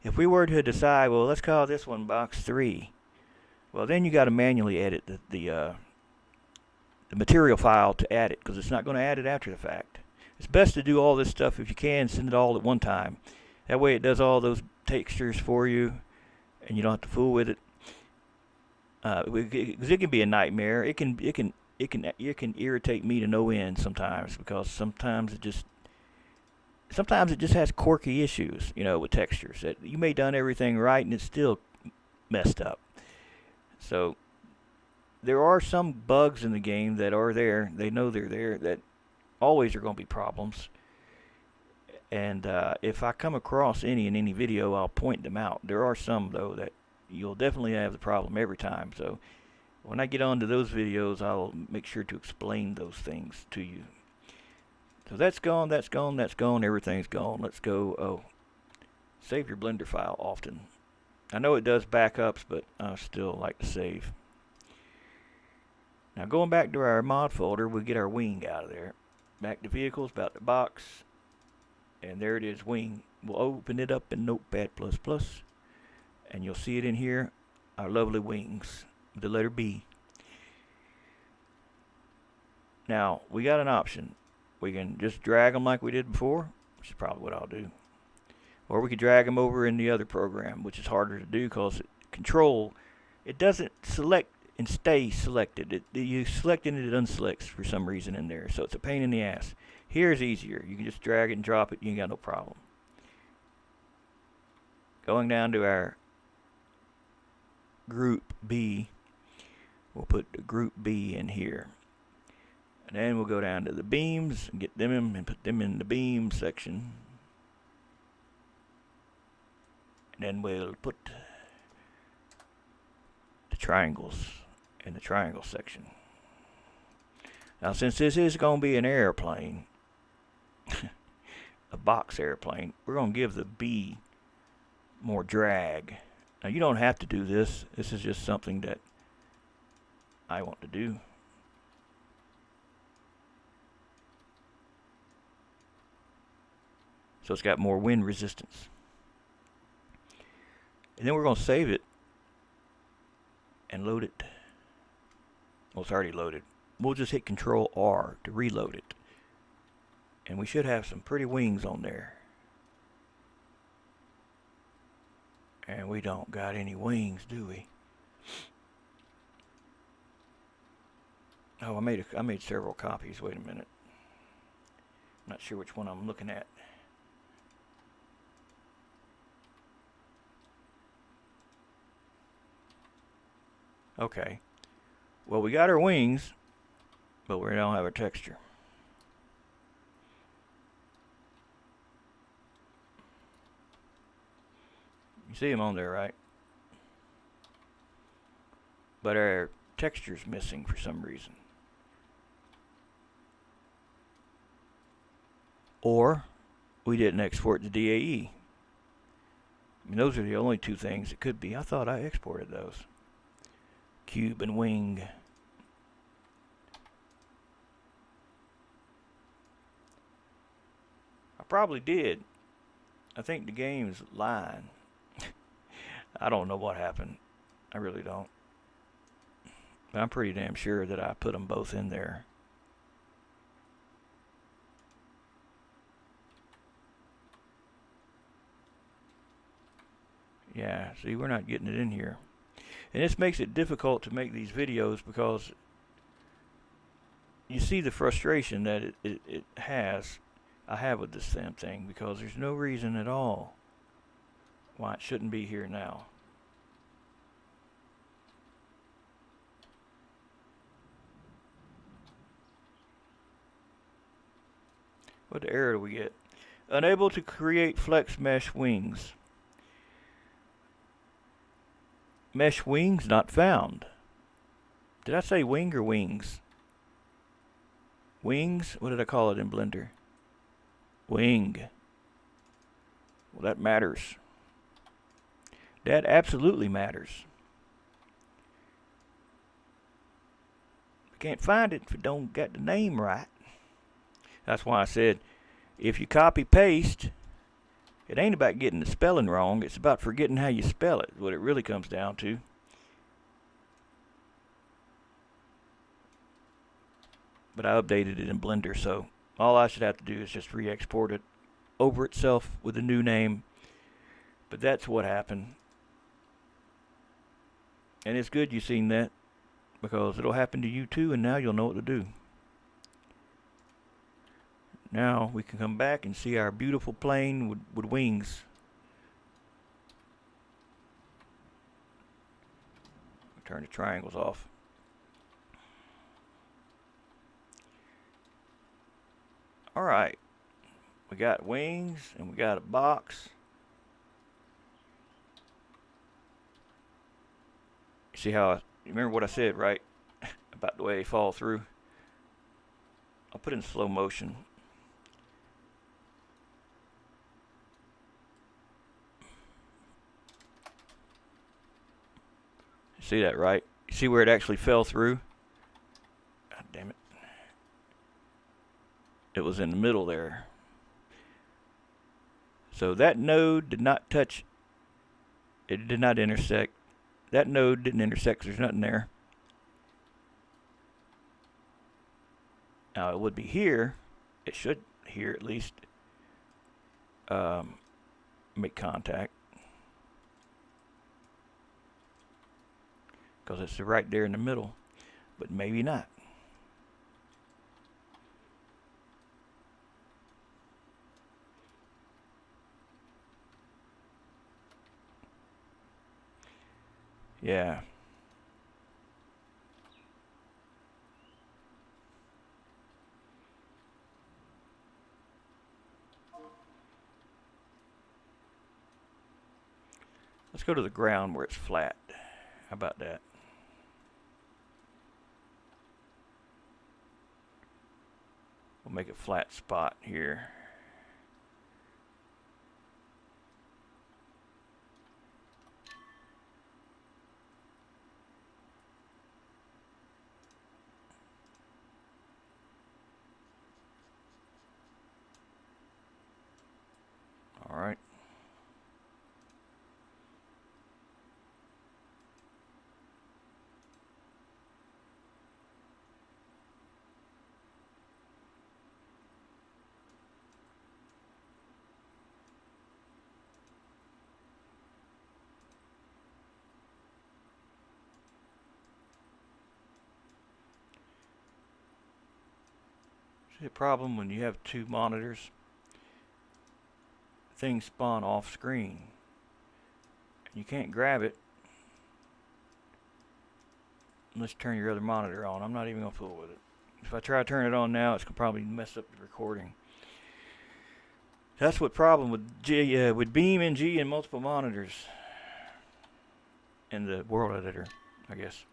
If we were to decide, well, let's call this one box 3. Well, then you got to manually edit the material file to add it, because it's not going to add it after the fact. It's best to do all this stuff if you can, send it all at one time. That way it does all those textures for you, and you don't have to fool with it. Because it can be a nightmare. It can irritate me to no end sometimes, because sometimes it just has quirky issues, with textures that you may have done everything right and it's still messed up. So there are some bugs in the game that are there. They know they're there, that always are going to be problems. And if I come across any in any video, I'll point them out. There are some, though, that you'll definitely have the problem every time. So when I get onto those videos, I'll make sure to explain those things to you. So that's gone, that's gone, that's gone, everything's gone. Let's go. Oh, save your Blender file often. I know it does backups, but I still like to save. Now going back to our mod folder, we'll get our wing out of there. Back to vehicles, about the box, and there it is, wing. We'll open it up in Notepad++, and you'll see it in here, our lovely wings, with the letter B. Now, we got an option. We can just drag them like we did before, which is probably what I'll do. Or we could drag them over in the other program, which is harder to do because control, it doesn't select and stay selected. You select it and it unselects for some reason in there, so it's a pain in the ass. Here's easier. You can just drag it and drop it, you ain't got no problem. Going down to our group B, we'll put the group B in here. And then we'll go down to the beams and get them in and put them in the beam section. And then we'll put the triangles in the triangle section. Now since this is going to be an airplane, a box airplane, we're going to give the B more drag. Now you don't have to do this. This is just something that I want to do. So it's got more wind resistance. And then we're going to save it and load it. Well, it's already loaded. We'll just hit Control R to reload it. And we should have some pretty wings on there. And we don't got any wings, do we? Oh, I made several copies. Wait a minute. I'm not sure which one I'm looking at. Okay. Well, we got our wings, but we don't have a texture. You see them on there, right? But our texture's missing for some reason. Or we didn't export the DAE. I mean, those are the only two things it could be. I thought I exported those. Cube and wing. I probably did. I think the game's lying. I don't know what happened. I really don't. But I'm pretty damn sure that I put them both in there. Yeah, see, we're not getting it in here. And this makes it difficult to make these videos because you see the frustration that I have with this damn thing, because there's no reason at all why it shouldn't be here now. What error do we get? Unable to create flex mesh wings. Mesh wings not found. Did I say wing or wings? Wings? What did I call it in Blender? Wing. Well, that matters. That absolutely matters. I can't find it if it don't get the name right. That's why I said, if you copy paste, it ain't about getting the spelling wrong. It's about forgetting how you spell it. What it really comes down to. But I updated it in Blender, so all I should have to do is just re-export it over itself with a new name. But that's what happened. And it's good you seen that, because it'll happen to you too, and now you'll know what to do. Now we can come back and see our beautiful plane with wings. Turn the triangles off. Alright, we got wings and we got a box. See how you remember what I said, right? About the way they fall through. I'll put it in slow motion. See that, right? You see where it actually fell through? God damn it. It was in the middle there. So that node did not touch. It did not intersect. That node didn't intersect. There's nothing there. Now it would be here. It should here at least make contact, because it's right there in the middle, but maybe not. Yeah. Let's go to the ground where it's flat. How about that? We'll make a flat spot here. All right. See the problem when you have two monitors? Things spawn off screen. You can't grab it unless you turn your other monitor on. I'm not even going to fool with it. If I try to turn it on now, it's going to probably mess up the recording. That's what problem with with Beam and G and multiple monitors in the world editor, I guess.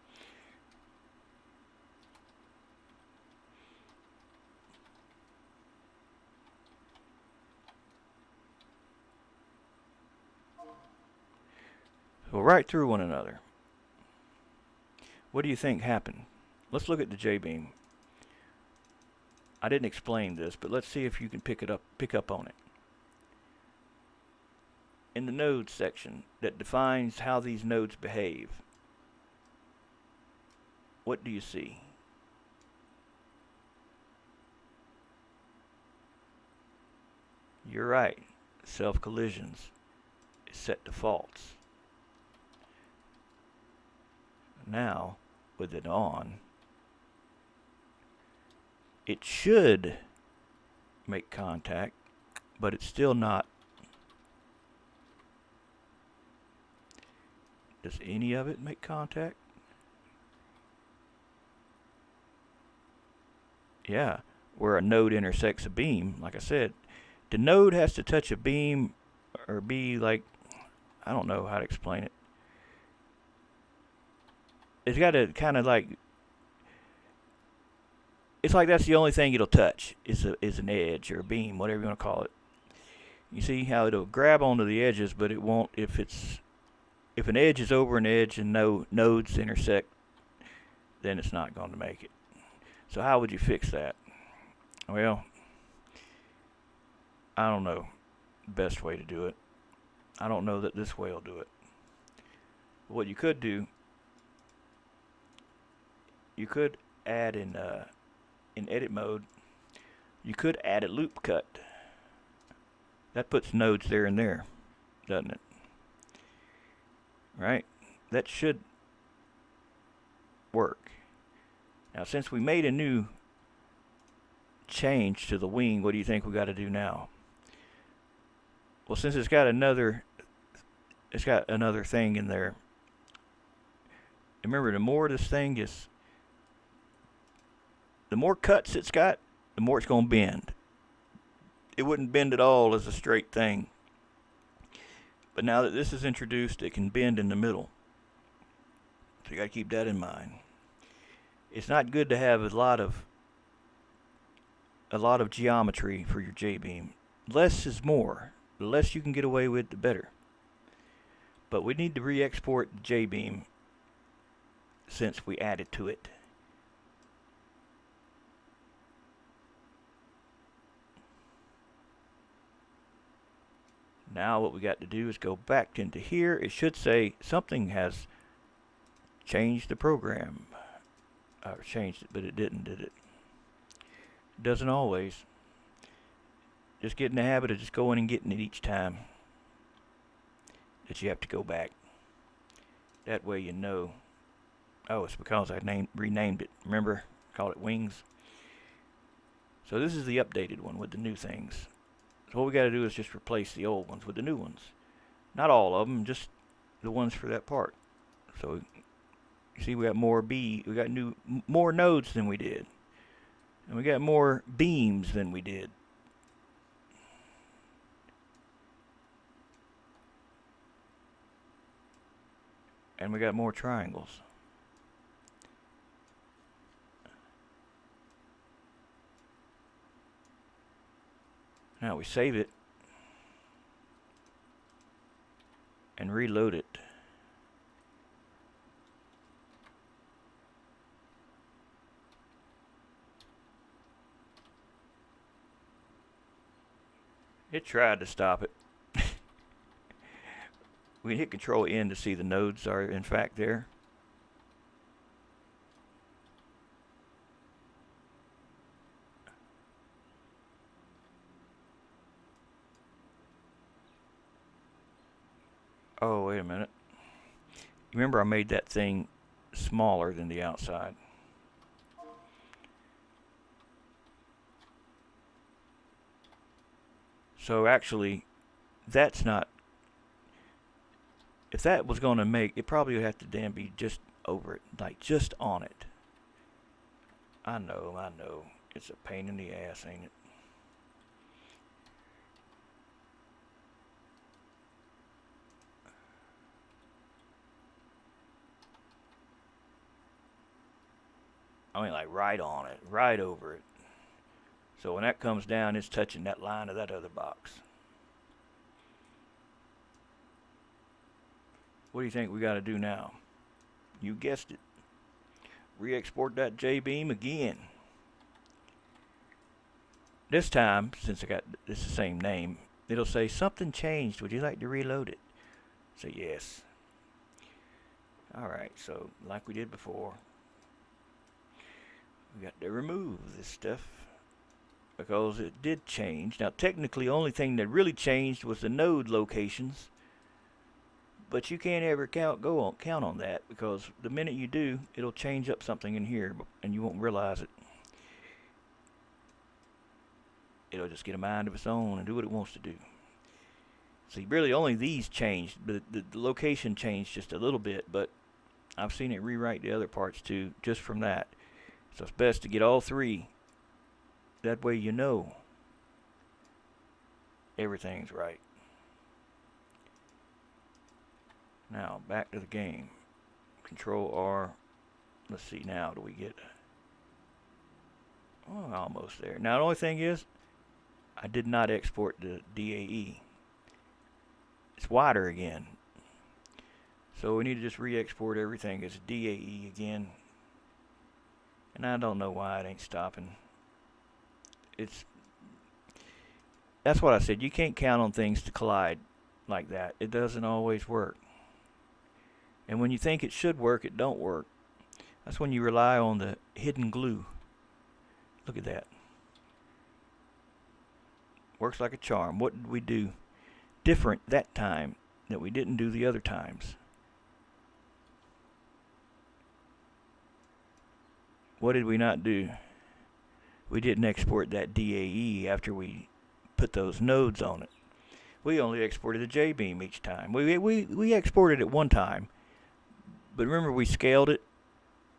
So right through one another. What do you think happened? Let's look at the Jbeam. I didn't explain this, but let's see if you can pick up on it. In the nodes section that defines how these nodes behave, what do you see? You're right. Self collisions is set to false. Now, with it on, It should make contact, but it's still not. Does any of it make contact? Yeah, where a node intersects a beam, like I said, the node has to touch a beam or be like, I don't know how to explain it. It's got to kind of like, it's like that's the only thing it'll touch is an edge or a beam, whatever you want to call it. You see how it'll grab onto the edges, but it won't if an edge is over an edge and no nodes intersect, then it's not going to make it. So how would you fix that? Well, I don't know the best way to do it. I don't know that this way will do it. What you could do, you could add in edit mode, you could add a loop cut. That puts nodes there and there, doesn't it? Right? That should work. Now, since we made a new change to the wing, what do you think we got to do now? Well, since it's got another thing in there. Remember, the more this thing is, the more cuts it's got, the more it's going to bend. It wouldn't bend at all as a straight thing. But now that this is introduced, it can bend in the middle. So you got to keep that in mind. It's not good to have a lot of geometry for your Jbeam. Less is more. The less you can get away with, the better. But we need to re-export Jbeam since we added to it. Now what we got to do is go back into here. It should say something has changed the program. Or changed it, but it didn't, did it? It doesn't always. Just get in the habit of just going and getting it each time that you have to go back. That way you know. Oh, it's because I renamed it. Remember? Called it wings. So this is the updated one with the new things. So what we got to do is just replace the old ones with the new ones. Not all of them, just the ones for that part. So you see, we got more more nodes than we did, and we got more beams than we did. And we got more triangles. Now we save it and reload it. It tried to stop it. We can hit Control N to see the nodes are in fact there. Oh, wait a minute. Remember I made that thing smaller than the outside. So actually, that's not, if that was going to make, it probably would have to then be just over it, like just on it. I know. It's a pain in the ass, ain't it? I mean, like right on it, right over it. So when that comes down, it's touching that line of that other box. What do you think we got to do now? You guessed it. Re-export that Jbeam again. This time, since I got this the same name, it'll say something changed. Would you like to reload it? Say yes. Alright, so like we did before, we got to remove this stuff because it did change. Now technically, the only thing that really changed was the node locations, but you can't ever count on that because the minute you do, it'll change up something in here and you won't realize it. it'll just get a mind of its own and do what it wants to do. See, really only these changed, but the location changed just a little bit, but I've seen it rewrite the other parts too, just from that. So it's best to get all three. That way you know everything's right. Now, back to the game. Control R. Let's see now, do we get... Oh, almost there. Now, the only thing is, I did not export the DAE. It's wider again. So we need to just re-export everything as DAE again. And I don't know why it ain't stopping. That's what I said. You can't count on things to collide like that. It doesn't always work. And when you think it should work, it don't work. That's when you rely on the hidden glue. Look at that. Works like a charm. What did we do different that time that we didn't do the other times? What did we not do? We didn't export that DAE after we put those nodes on it. We only exported the Jbeam each time. We exported it one time, but remember we scaled it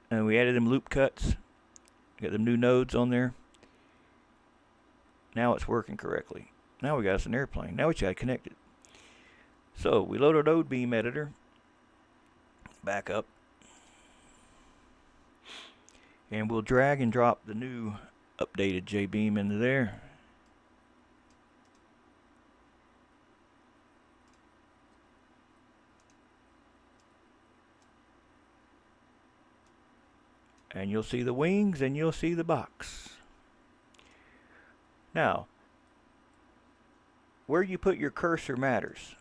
and we added them loop cuts, got them new nodes on there. Now it's working correctly. Now we got us an airplane. Now we just got to connect it. So we load our Notepad editor back up, and we'll drag and drop the new updated Jbeam into there. And you'll see the wings and you'll see the box. Now, where you put your cursor matters.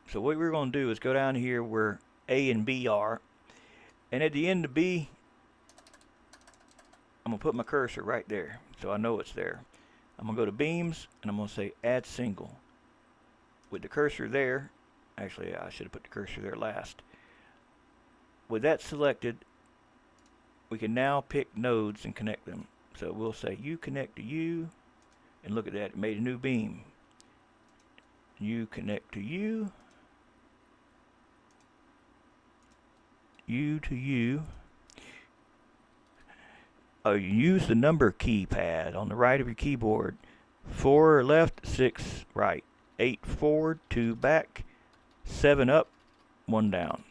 So what we're going to do is go down here where A and B are, and at the end of B, I'm going to put my cursor right there so I know it's there. I'm going to go to Beams and I'm going to say Add Single. With the cursor there, actually I should have put the cursor there last. With that selected, we can now pick nodes and connect them. So we'll say you connect to you, and look at that, it made a new beam. You connect to you, you to you. Oh, you use the number keypad on the right of your keyboard. 4 left, 6 right, 8 forward, 2 back, 7 up, 1 down.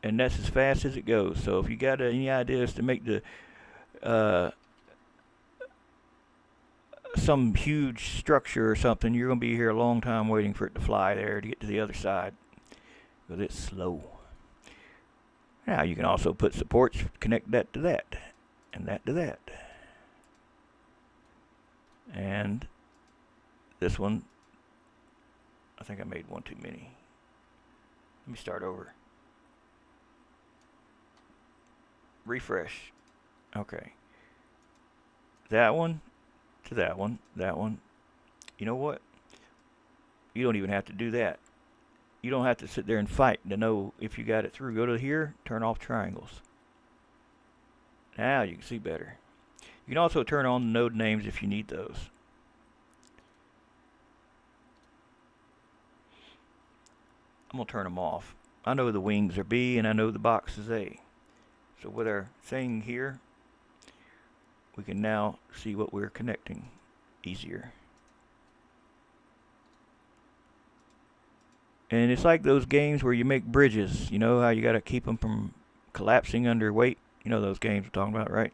And that's as fast as it goes. So if you got any ideas to make the some huge structure or something, you're going to be here a long time waiting for it to fly there to get to the other side, because it's slow. Now you can also put supports, connect that to that, and that to that. And this one, I think I made one too many. Let me start over. Refresh. Okay. That one to that one, that one. You know what? You don't even have to do that. You don't have to sit there and fight to know if you got it through. Go to here, turn off triangles. Now you can see better. You can also turn on the node names if you need those. I'm going to turn them off. I know the wings are B and I know the box is A. So with our thing here, we can now see what we're connecting easier. And it's like those games where you make bridges. You know how you got to keep them from collapsing under weight? You know those games we're talking about, right?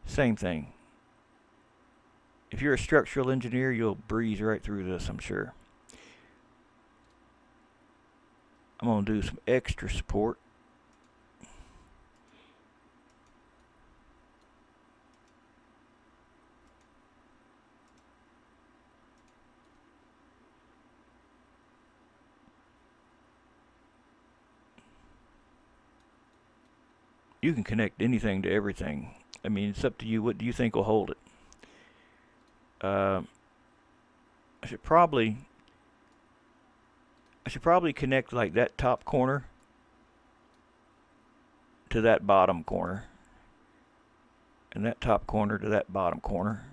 Same thing. If you're a structural engineer, you'll breeze right through this, I'm sure. I'm going to do some extra support. You can connect anything to everything. I mean, it's up to you. What do you think will hold it? I should probably connect like that top corner to that bottom corner, and that top corner to that bottom corner,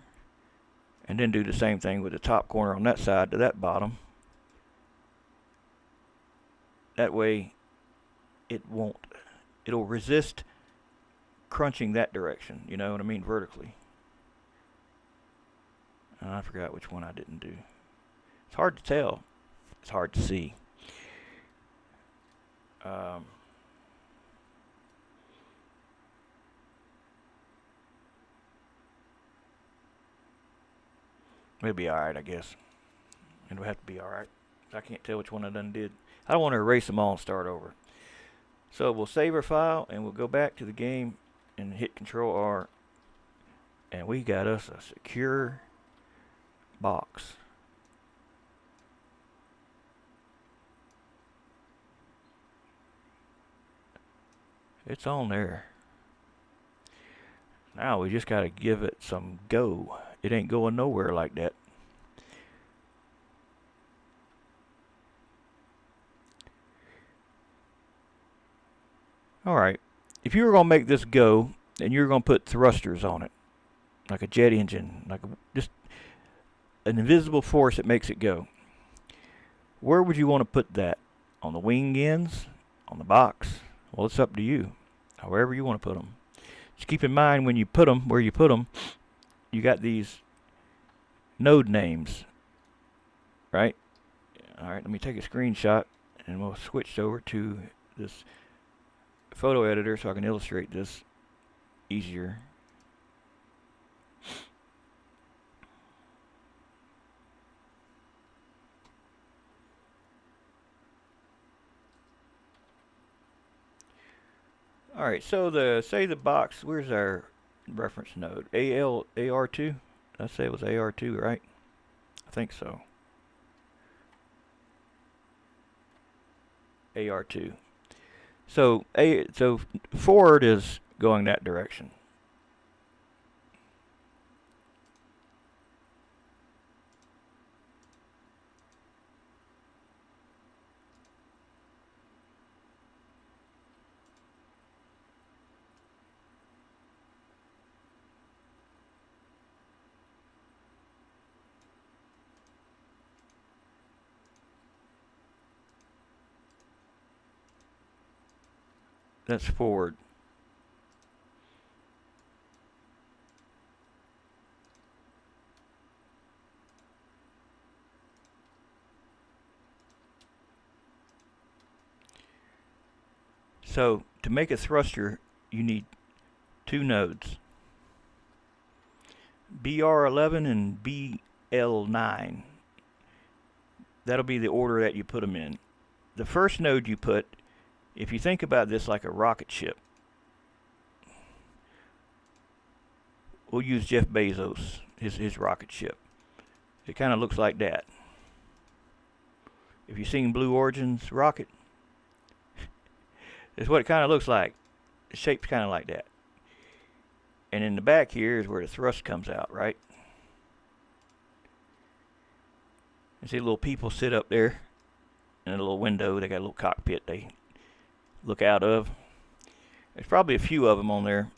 And then do the same thing with the top corner on that side to that bottom. That way it'll resist crunching that direction, you know what I mean, vertically. I forgot which one I didn't do. It's hard to tell. It's hard to see. It'll be alright, I guess. It'll have to be alright. I can't tell which one I done did. I don't want to erase them all and start over. So we'll save our file and we'll go back to the game and hit Control R. And we got us a secure box. It's on there. Now we just gotta give it some go. It ain't going nowhere like that. Alright, if you were gonna make this go, and you're gonna put thrusters on it, like a jet engine, like just an invisible force that makes it go, where would you want to put that? On the wing ends? On the box? Well, it's up to you. However you want to put them. Just keep in mind when you put them, where you put them, you got these node names, right? Alright, let me take a screenshot and we'll switch over to this photo editor so I can illustrate this easier. Alright, so say the box, where's our reference node? AR2? I say it was AR2, right? I think so. AR2. So forward is going that direction. That's forward. So to make a thruster, you need two nodes, BR11 and BL9. That'll be the order that you put them in. The first node you put, if you think about this like a rocket ship, we'll use Jeff Bezos, his rocket ship. It kind of looks like that. If you've seen Blue Origin's rocket, that's what it kind of looks like. The shape's kind of like that. And in the back here is where the thrust comes out, right? You see little people sit up there in a little window. They got a little cockpit they look out of. There's probably a few of them on there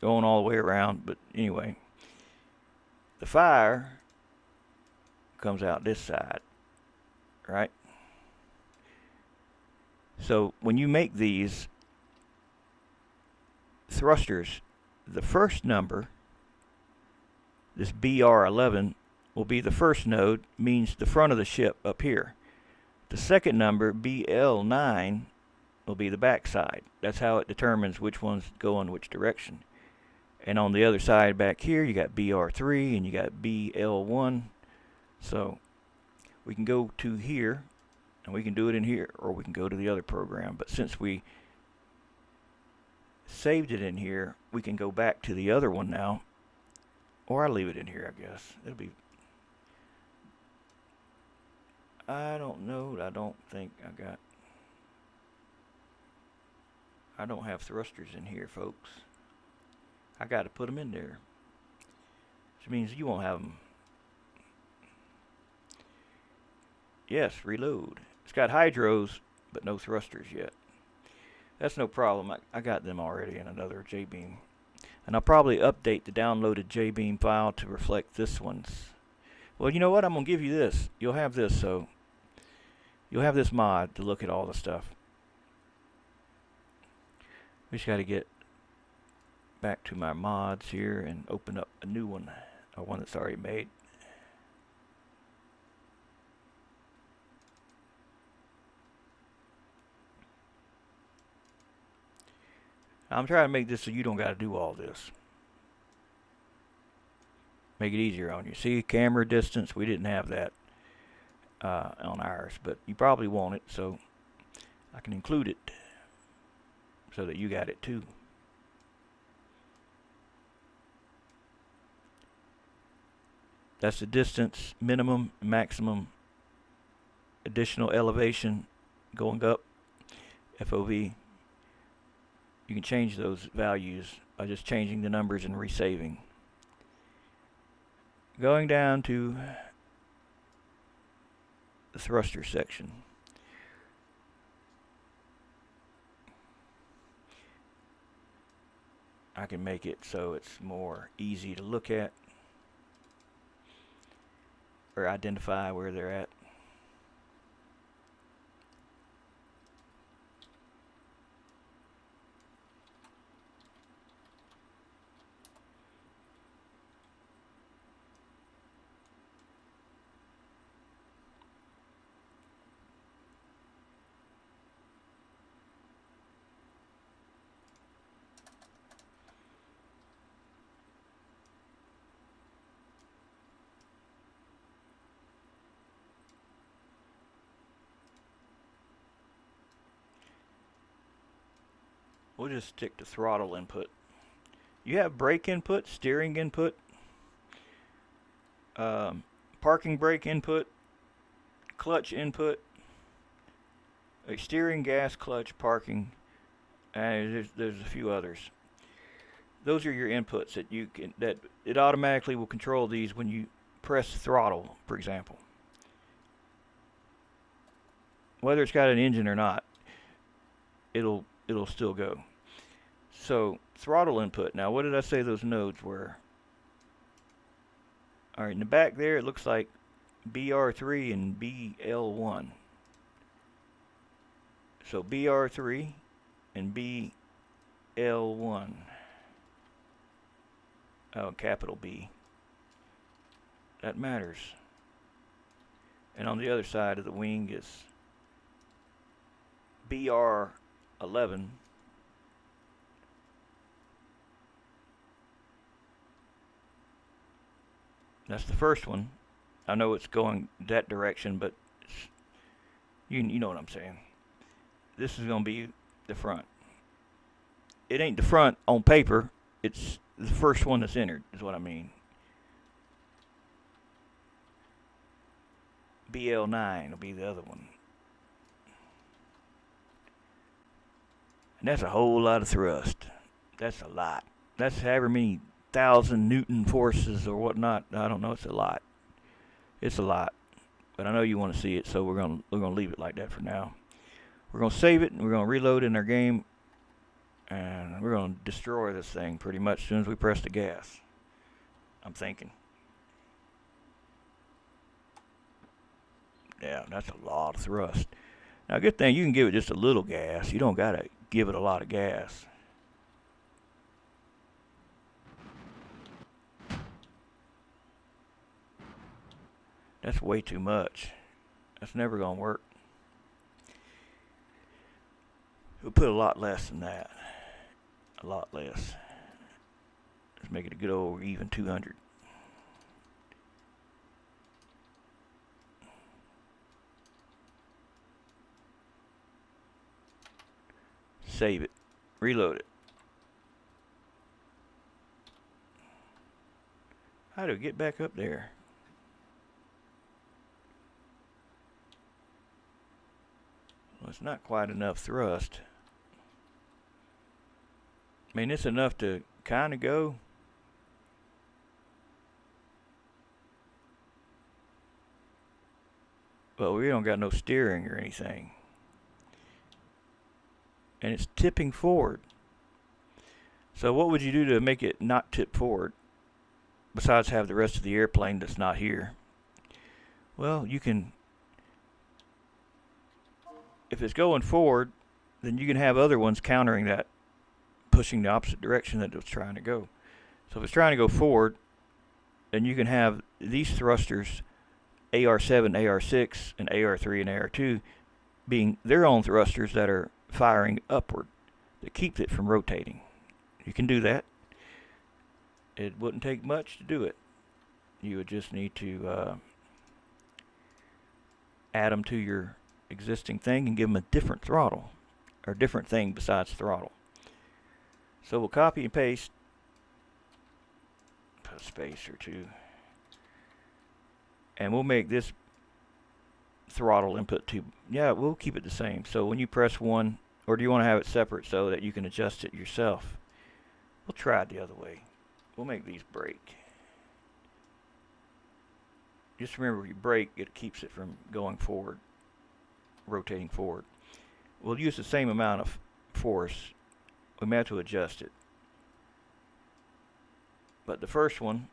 going all the way around, but anyway. The fire comes out this side, right? So when you make these thrusters, the first number, this BR11, will be the first node, means the front of the ship up here. The second number, BL9, will be the back side. That's how it determines which ones go in which direction. And on the other side back here, you got BR3 and you got BL1. So we can go to here, and we can do it in here, or we can go to the other program. But since we saved it in here, we can go back to the other one now. Or I leave it in here, I guess. It'll be... I don't know. I don't think I got... I don't have thrusters in here, folks. I got to put them in there. Which means you won't have them. Yes, reload. It's got hydros, but no thrusters yet. That's no problem. I got them already in another Jbeam. And I'll probably update the downloaded Jbeam file to reflect this one's Well, you know what? I'm going to give you this. You'll have this, so you'll have this mod to look at all the stuff. We just got to get back to my mods here and open up a new one, one that's already made. I'm trying to make this so you don't got to do all this. Make it easier on you. See, camera distance, we didn't have that on ours, but you probably want it, so I can include it so that you got it too. That's the distance, minimum, maximum, additional elevation, going up, FOV. You can change those values by just changing the numbers and resaving. Going down to the thruster section. I can make it so it's more easy to look at or identify where they're at. We'll just stick to throttle input. You have brake input, steering input, parking brake input, clutch input, steering, gas, clutch, parking, and there's a few others. Those are your inputs that you can, that it automatically will control these when you press throttle, for example. Whether it's got an engine or not, it'll still go. So throttle input. Now, what did I say those nodes were? All right, in the back there, it looks like BR3 and BL1. So BR3 and BL1. Oh, capital B. That matters. And on the other side of the wing is BR11. That's the first one. I know it's going that direction, but you know what I'm saying. This is going to be the front. It ain't the front on paper. It's the first one that's entered, is what I mean. BL9 will be the other one. And that's a whole lot of thrust. That's a lot. That's however many 1,000 Newton forces or whatnot. I don't know. It's a lot. It's a lot. But I know you want to see it, so we're gonna leave it like that for now. We're gonna save it and we're gonna reload in our game, and we're gonna destroy this thing pretty much as soon as we press the gas. I'm thinking. Yeah, that's a lot of thrust. Now, good thing you can give it just a little gas. You don't gotta give it a lot of gas. That's way too much. That's never gonna work. We'll put a lot less than that. A lot less. Let's make it a good old even 200. Save it. Reload it. How do we get back up there? Well, it's not quite enough thrust. I mean, it's enough to kind of go. But we don't got no steering or anything. And it's tipping forward. So what would you do to make it not tip forward? Besides have the rest of the airplane that's not here. Well, you can, if it's going forward, then you can have other ones countering that, pushing the opposite direction that it's trying to go. So if it's trying to go forward, then you can have these thrusters, AR7, AR6, and AR3 and AR2, being their own thrusters that are firing upward that keeps it from rotating. You can do that. It wouldn't take much to do it. You would just need to add them to your existing thing and give them a different throttle, or different thing besides throttle. So we'll copy and paste, put a space or two, and we'll make this throttle input to, yeah, we'll keep it the same. So when you press 1, or do you want to have it separate so that you can adjust it yourself? We'll try it the other way. We'll make these brake. Just remember, when you brake, it keeps it from going forward, rotating forward. We'll use the same amount of force. We may have to adjust it. But the first one,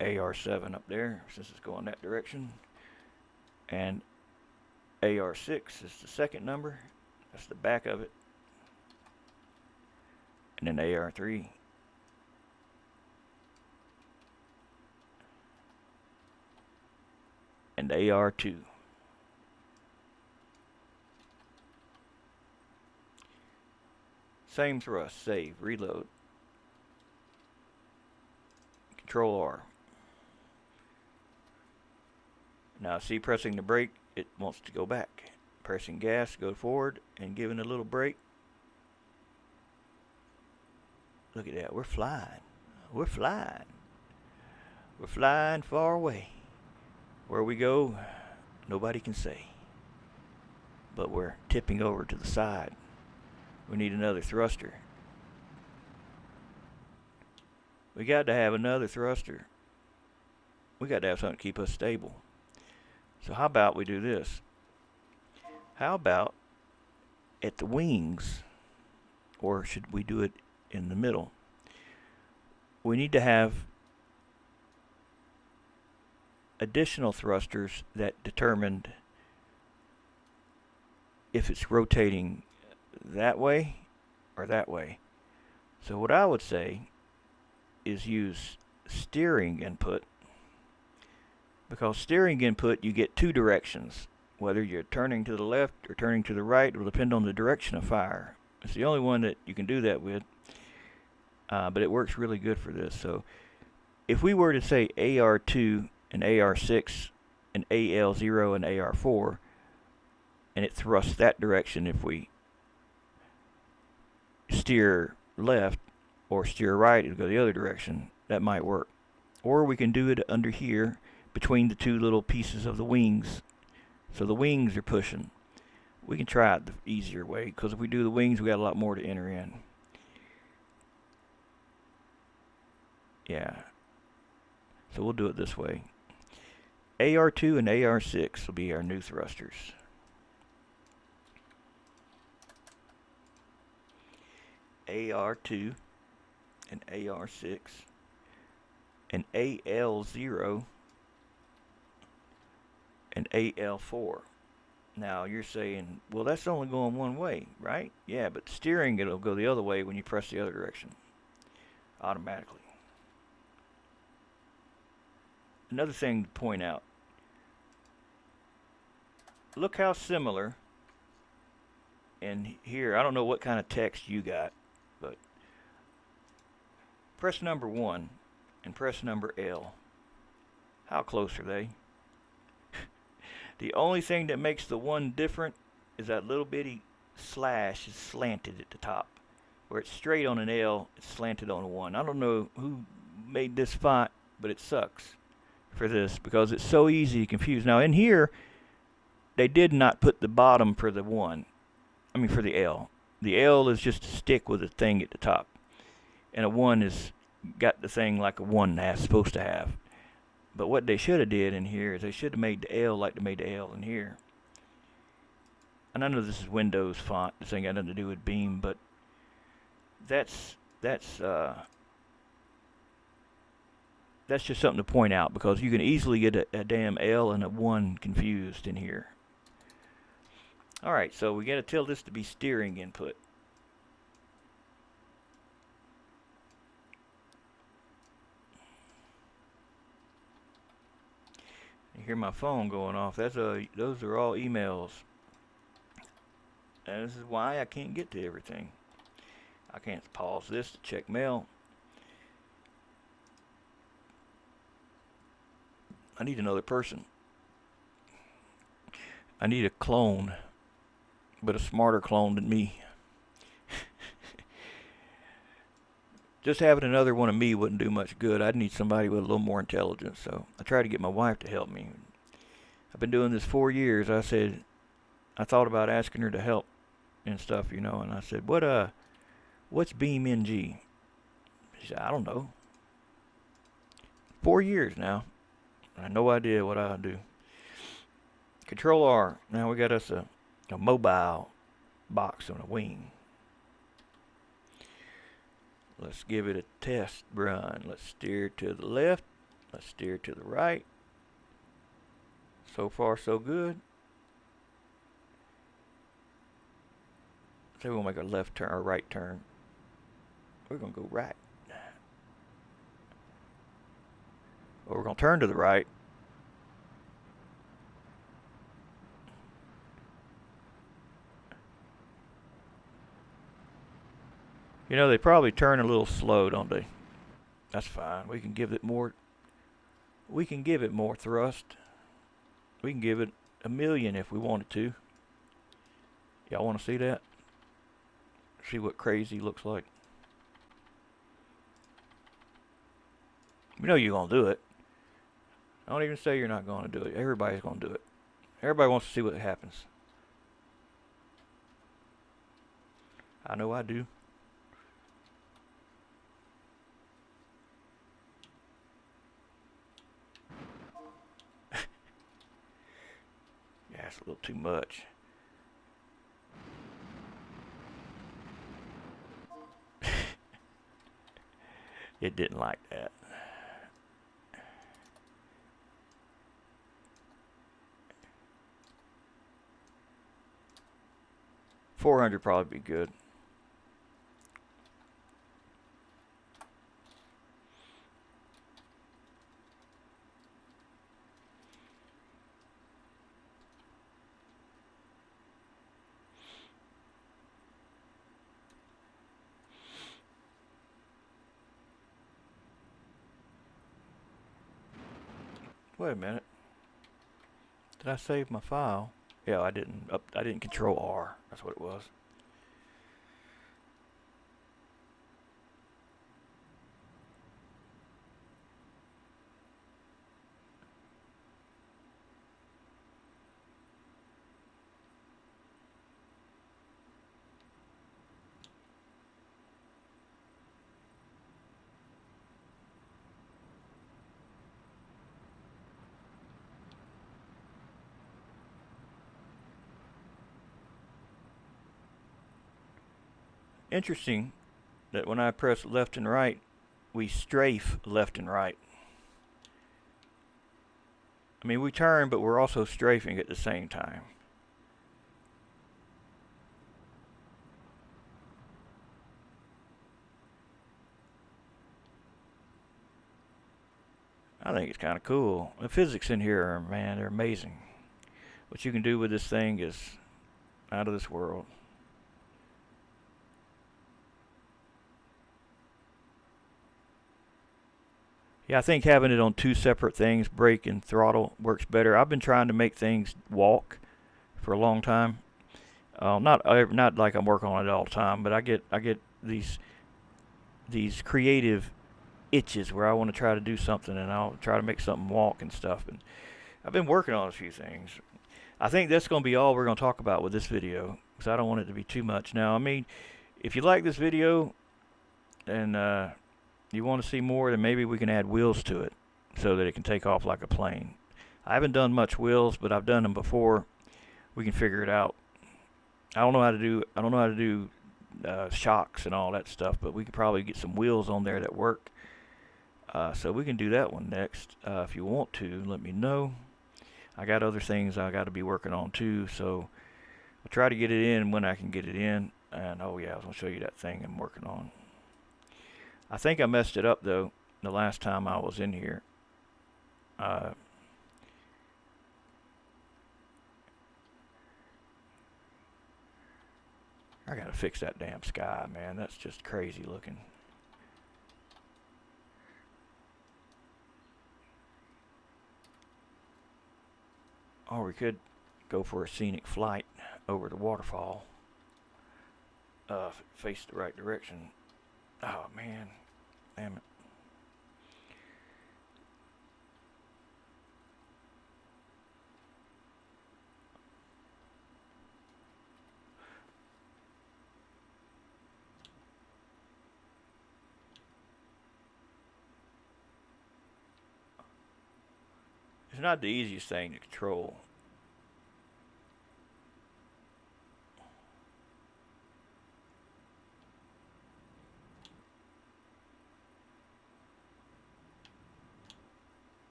AR7 up there, since it's going that direction, and AR6 is the second number. That's the back of it. And then AR3. And AR2. Same thrust, save, reload. Control R. Now see, pressing the brake, it wants to go back. Pressing gas, go forward, and giving a little brake. Look at that, we're flying. We're flying. We're flying far away. Where we go, nobody can say. But we're tipping over to the side. We need another thruster. We got to have another thruster. We got to have something to keep us stable. So how about we do this? How about at the wings, or should we do it in the middle? We need to have additional thrusters that determined if it's rotating that way or that way. So what I would say is use steering input, because steering input, you get two directions. Whether you're turning to the left or turning to the right will depend on the direction of fire. It's the only one that you can do that with, but it works really good for this. So if we were to say AR2 and AR6 and AL0 and AR4, and it thrusts that direction, if we steer left or steer right, it'll go the other direction. That might work. Or we can do it under here between the two little pieces of the wings. So the wings are pushing. We can try it the easier way, because if we do the wings, we got a lot more to enter in. Yeah. So we'll do it this way. AR2 and AR6 will be our new thrusters. AR2 and AR6 and AL0 and AL4. Now you're saying, well, that's only going one way, right? Yeah, but steering it'll go the other way when you press the other direction automatically. Another thing to point out, look how similar, and here, I don't know what kind of text you got, but press number 1 and press number L. How close are they? The only thing that makes the one different is that little bitty slash is slanted at the top. Where it's straight on an L, it's slanted on a 1. I don't know who made this font, but it sucks for this because it's so easy to confuse. Now in here, they did not put the bottom for the 1. I mean for the L. The L is just a stick with a thing at the top. And a 1 is got the thing like a 1 is supposed to have. But what they should have did in here is they should have made the L like they made the L in here. And I know this is Windows font. This ain't got nothing to do with Beam, but that's that's just something to point out because you can easily get a damn L and a 1 confused in here. Alright, so we gotta tell this to be steering input. You hear my phone going off. Those are all emails. And this is why I can't get to everything. I can't pause this to check mail. I need another person. I need a clone, but a smarter clone than me. Just having another one of me wouldn't do much good. I'd need somebody with a little more intelligence. So I tried to get my wife to help me. I've been doing this 4 years. I thought about asking her to help and stuff, you know, and I said, what's Beam NG? She said, I don't know. 4 years now. I have no idea what I do. Control R. Now we got us a mobile box on a wing. Let's give it a test run. Let's steer to the left. Let's steer to the right. So far, so good. Say we'll make a left turn or right turn. We're gonna go right. Or we're gonna turn to the right. You know, they probably turn a little slow, don't they? That's fine. We can give it more thrust. We can give it 1,000,000 if we wanted to. Y'all want to see that? See what crazy looks like. You know you're going to do it. Don't even say you're not going to do it. Everybody's going to do it. Everybody wants to see what happens. I know I do. Yeah, it's a little too much. It didn't like that. $400 probably be good. Wait a minute. Did I save my file? Yeah, I didn't. I didn't control R. That's what it was. Interesting that when I press left and right, we strafe left and right. I mean, we turn, but we're also strafing at the same time. I think it's kind of cool. The physics in here are, man, they're amazing. What you can do with this thing is out of this world. Yeah, I think having it on 2 separate things, brake and throttle, works better. I've been trying to make things walk for a long time. Not like I'm working on it all the time, but I get these creative itches where I want to try to do something and I'll try to make something walk and stuff. And I've been working on a few things. I think that's going to be all we're going to talk about with this video because I don't want it to be too much. Now, I mean, if you like this video and you want to see more, then maybe we can add wheels to it so that it can take off like a plane. I haven't done much wheels, but I've done them before. We can figure it out. I don't know how to do shocks and all that stuff, but we could probably get some wheels on there that work. So we can do that one next. If you want to, let me know. I got other things I got to be working on too, so I'll try to get it in when I can get it in. And oh yeah, I was gonna show you that thing I'm working on. I think I messed it up though the last time I was in here. Uh, I gotta fix that damn sky, man. That's just crazy looking. Or we could go for a scenic flight over the waterfall. Face the right direction. Oh man, damn it. It's not the easiest thing to control.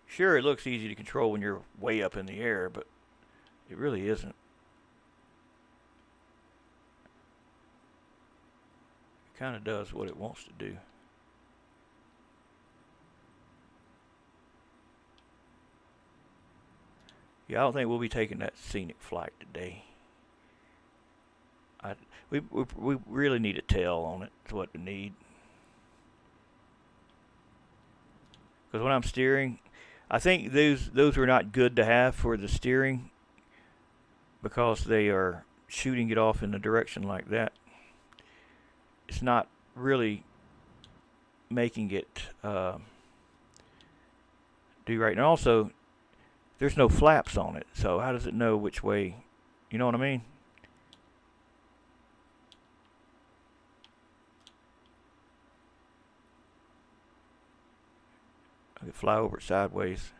Sure, it looks easy to control when you're way up in the air, but it really isn't. It kind of does what it wants to do. Yeah, I don't think we'll be taking that scenic flight today. I, we really need a tail on it. Is what we need. Because when I'm steering, I think those are not good to have for the steering because they are shooting it off in a direction like that. It's not really making it do right. And also, there's no flaps on it, so how does it know which way? You know what I mean? I could fly over it sideways.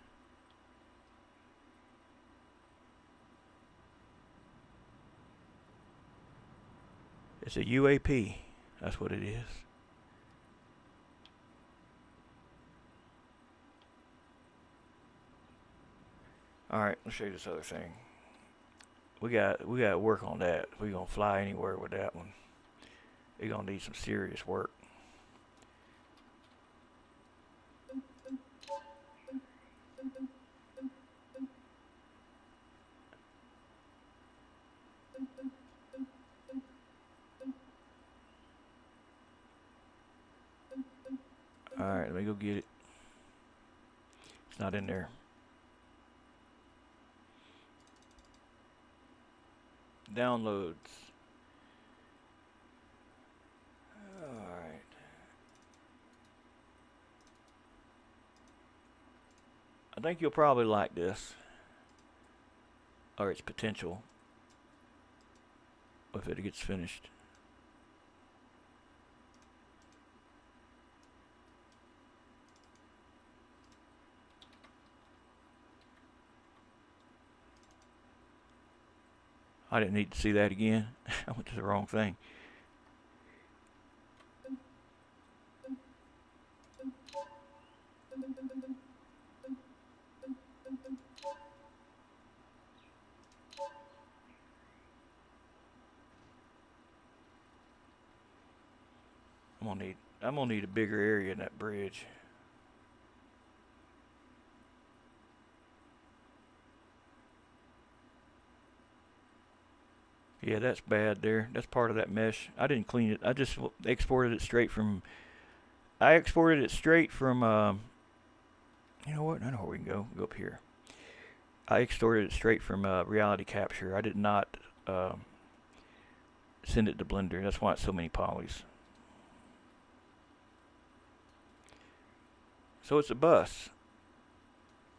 It's a UAP. That's what it is. All right, let's show you this other thing. We got to work on that. If we're gonna fly anywhere with that one, we're gonna need some serious work. All right, let me go get it. It's not in there. Downloads. Alright. I think you'll probably like this. Or its potential. If it gets finished. I didn't need to see that again. I went to the wrong thing. I'm gonna need a bigger area in that bridge. Yeah, that's bad there. That's part of that mesh. I didn't clean it. I just exported it straight from. I exported it straight from. You know what? I know where we can go. Go up here. I exported it straight from Reality Capture. I did not send it to Blender. That's why it's so many polys. So it's a bus.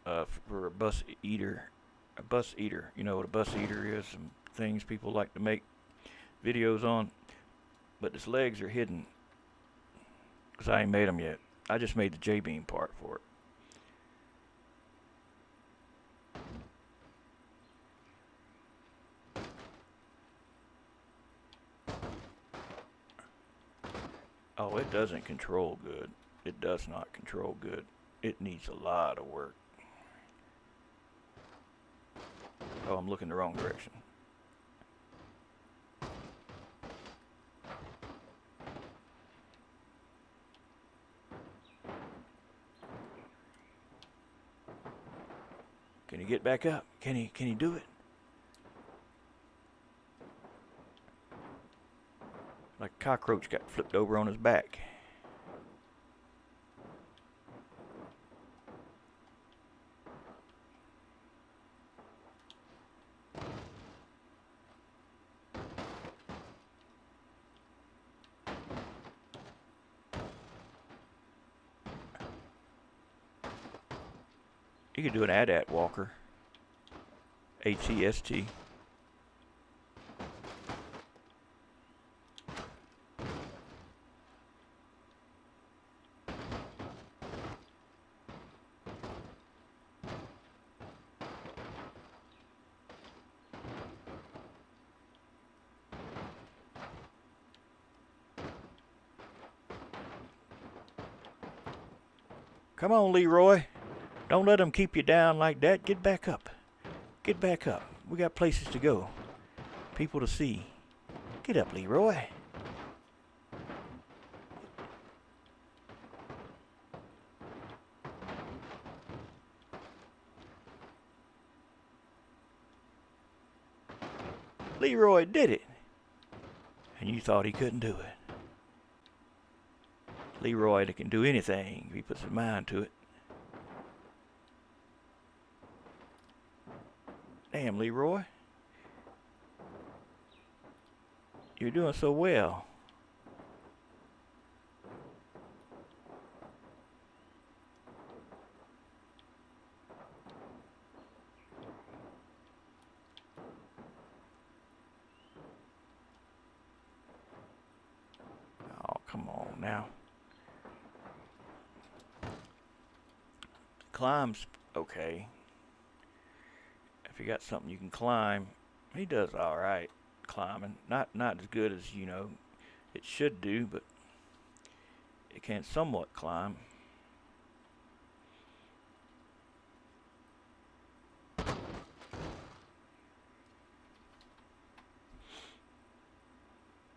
For a bus eater. A bus eater. You know what a bus eater is? Some things people like to make videos on. But its legs are hidden. Because I ain't made them yet. I just made the Jbeam part for it. Oh, it doesn't control good. It does not control good. It needs a lot of work. Oh, I'm looking the wrong direction. Can he get back up? Can he do it? Like a cockroach got flipped over on his back. You could do an AT-AT walker. HEST. Come on, Leroy. Don't let them keep you down like that. Get back up. Get back up. We got places to go. People to see. Get up, Leroy. Leroy did it. And you thought he couldn't do it. Leroy that can do anything if he puts his mind to it. Damn, Leroy. You're doing so well. Oh, come on now. Climb's okay. If you got something you can climb, he does all right climbing. Not as good as, you know, it should do, but it can somewhat climb.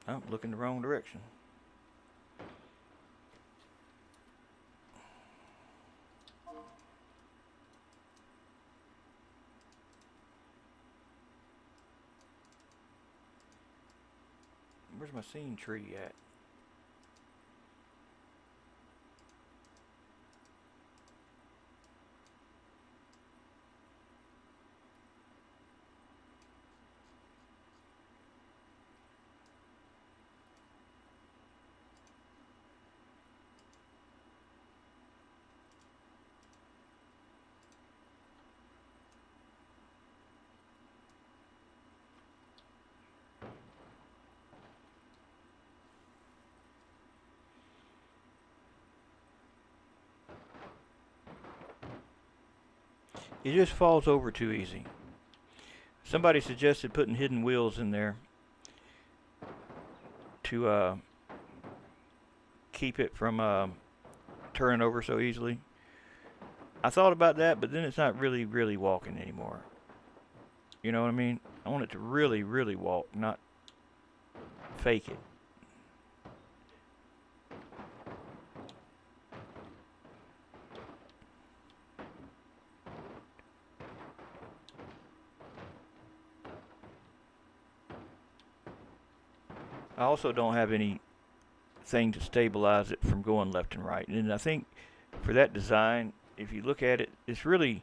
I'm looking the wrong direction. Where's my scene tree at? It just falls over too easy. Somebody suggested putting hidden wheels in there to keep it from turning over so easily. I thought about that, but then it's not really walking anymore. You know what I mean? I want it to really walk, not fake it. I also don't have anything to stabilize it from going left and right. And I think for that design, if you look at it, it's really,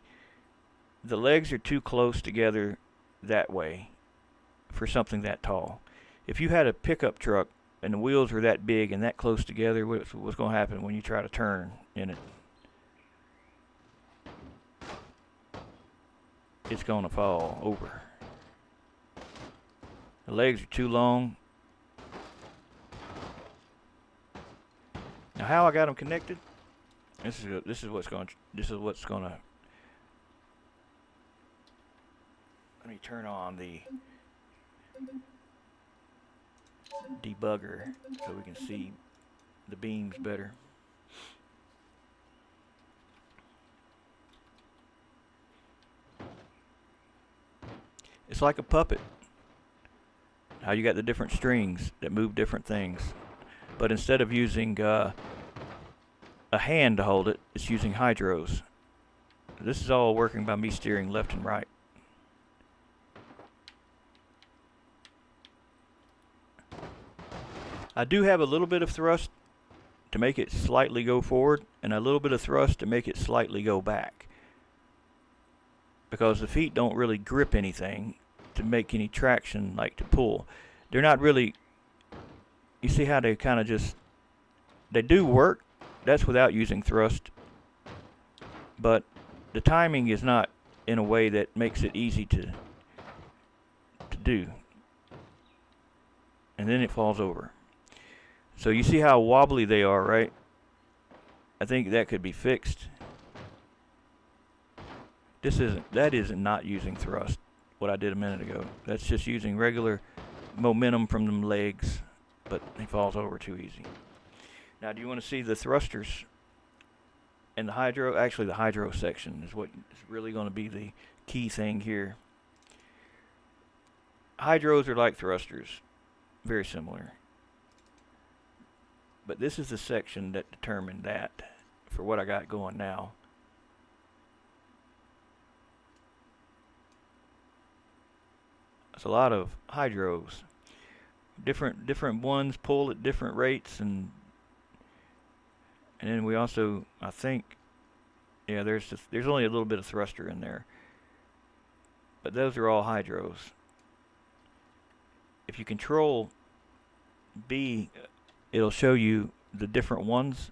the legs are too close together that way for something that tall. If you had a pickup truck and the wheels were that big and that close together, what's going to happen when you try to turn in it? It's going to fall over. The legs are too long. Now, how I got them connected? This is what's going to. Let me turn on the debugger so we can see the beams better. It's like a puppet. How you got the different strings that move different things. But instead of using a hand to hold it, it's using hydros. This is all working by me steering left and right. I do have a little bit of thrust to make it slightly go forward, and a little bit of thrust to make it slightly go back. Because the feet don't really grip anything to make any traction, like to pull. They're not really, you see how they kind of just, they do work. That's without using thrust. But the timing is not in a way that makes it easy to do. And then it falls over. So you see how wobbly they are, right? I think that could be fixed. That isn't not using thrust, what I did a minute ago. That's just using regular momentum from them legs, but he falls over too easy. Now, do you want to see the thrusters and the hydro? Actually, the hydro section is what is really going to be the key thing here. Hydros are like thrusters, very similar. But this is the section that determined that for what I got going now. It's a lot of hydros. Different ones pull at different rates, and then we also, I think, yeah, there's only a little bit of thruster in there. But those are all hydros. If you control B, it'll show you the different ones.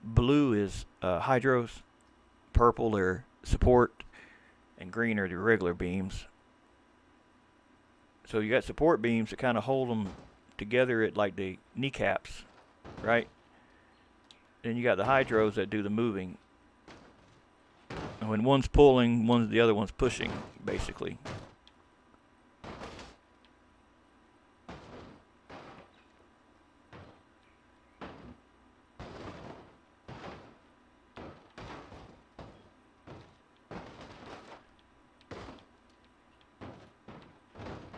Blue is hydros, purple are support, and green are the regular beams. So you got support beams that kind of hold them together at like the kneecaps, right? Then you got the hydros that do the moving. And when one's pulling, the other one's pushing, basically.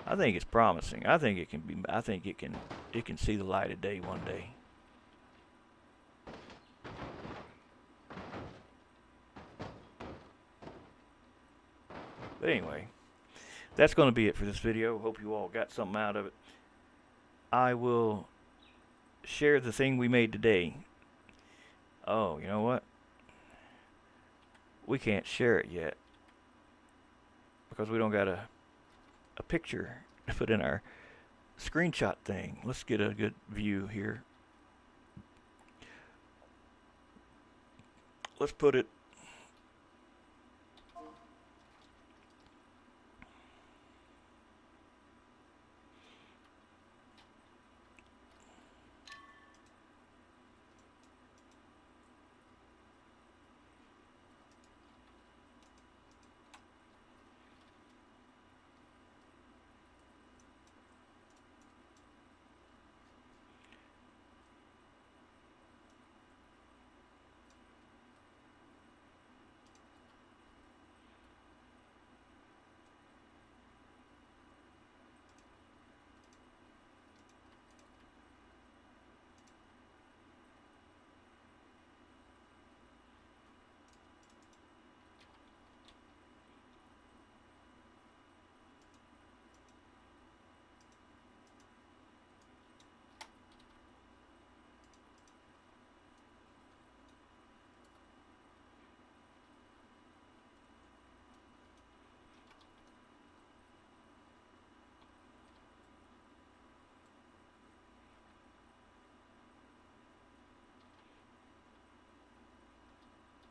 I think it's promising. I think it can be. I think it can see the light of day one day. But anyway, that's going to be it for this video. Hope you all got something out of it. I will share the thing we made today. Oh, you know what? We can't share it yet because we don't got a picture to put in our screenshot thing. Let's get a good view here. Let's put it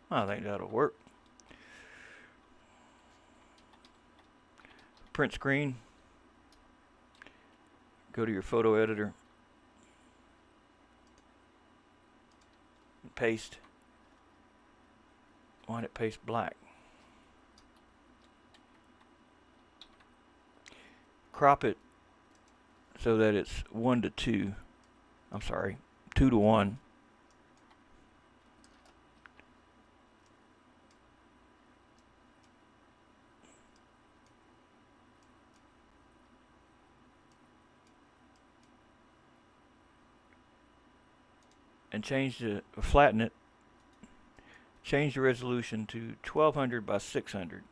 I think that'll work. Print screen. Go to your photo editor. And paste. Why did it paste black? Crop it so that it's 1 to 2. I'm sorry, 2 to 1. and flatten it, change the resolution to 1200 by 600.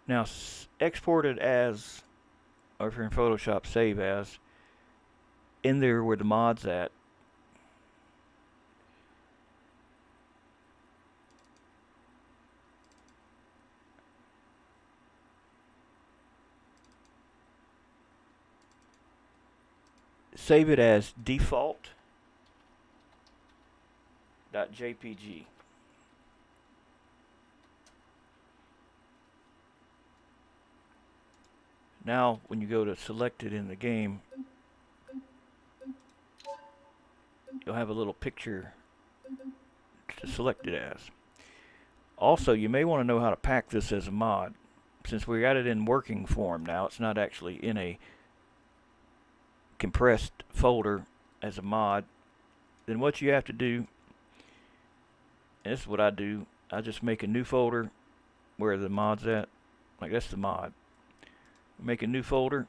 Now export it as, or if you're in Photoshop, save as, in there where the mod's at. Save it as default.jpg. Now, when you go to select it in the game, you'll have a little picture to select it as. Also, you may want to know how to pack this as a mod. Since we got it in working form now, it's not actually in a compressed folder as a mod. Then what you have to do, and this is what I do, I just make a new folder where the mod's at. Like that's the mod. Make a new folder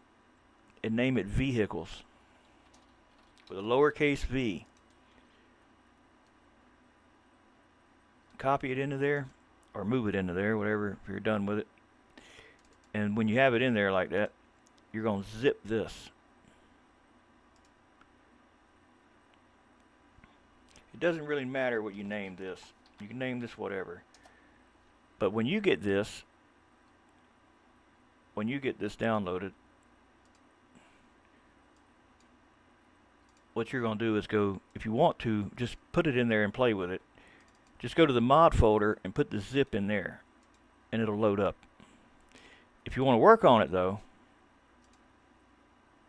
and name it vehicles with a lowercase v. Copy it into there or move it into there, whatever, if you're done with it. And when you have it in there like that, you're going to zip this. It doesn't really matter what you name this. You can name this whatever. But when you get this downloaded, what you're going to do is go, if you want to, just put it in there and play with it. Just go to the mod folder and put the zip in there, and it'll load up. If you want to work on it though,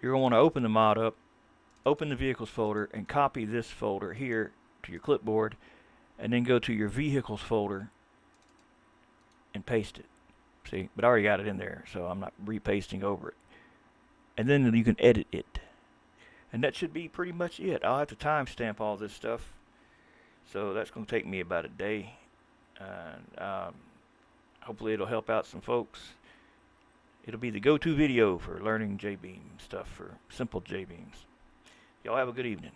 you're going to want to open the mod up, open the vehicles folder, and copy this folder here to your clipboard, and then go to your vehicles folder and paste it. See, but I already got it in there, so I'm not repasting over it. And then you can edit it. And that should be pretty much it. I'll have to timestamp all this stuff, so that's going to take me about a day. And hopefully it'll help out some folks. It'll be the go-to video for learning Jbeam stuff, for simple Jbeams. Y'all have a good evening.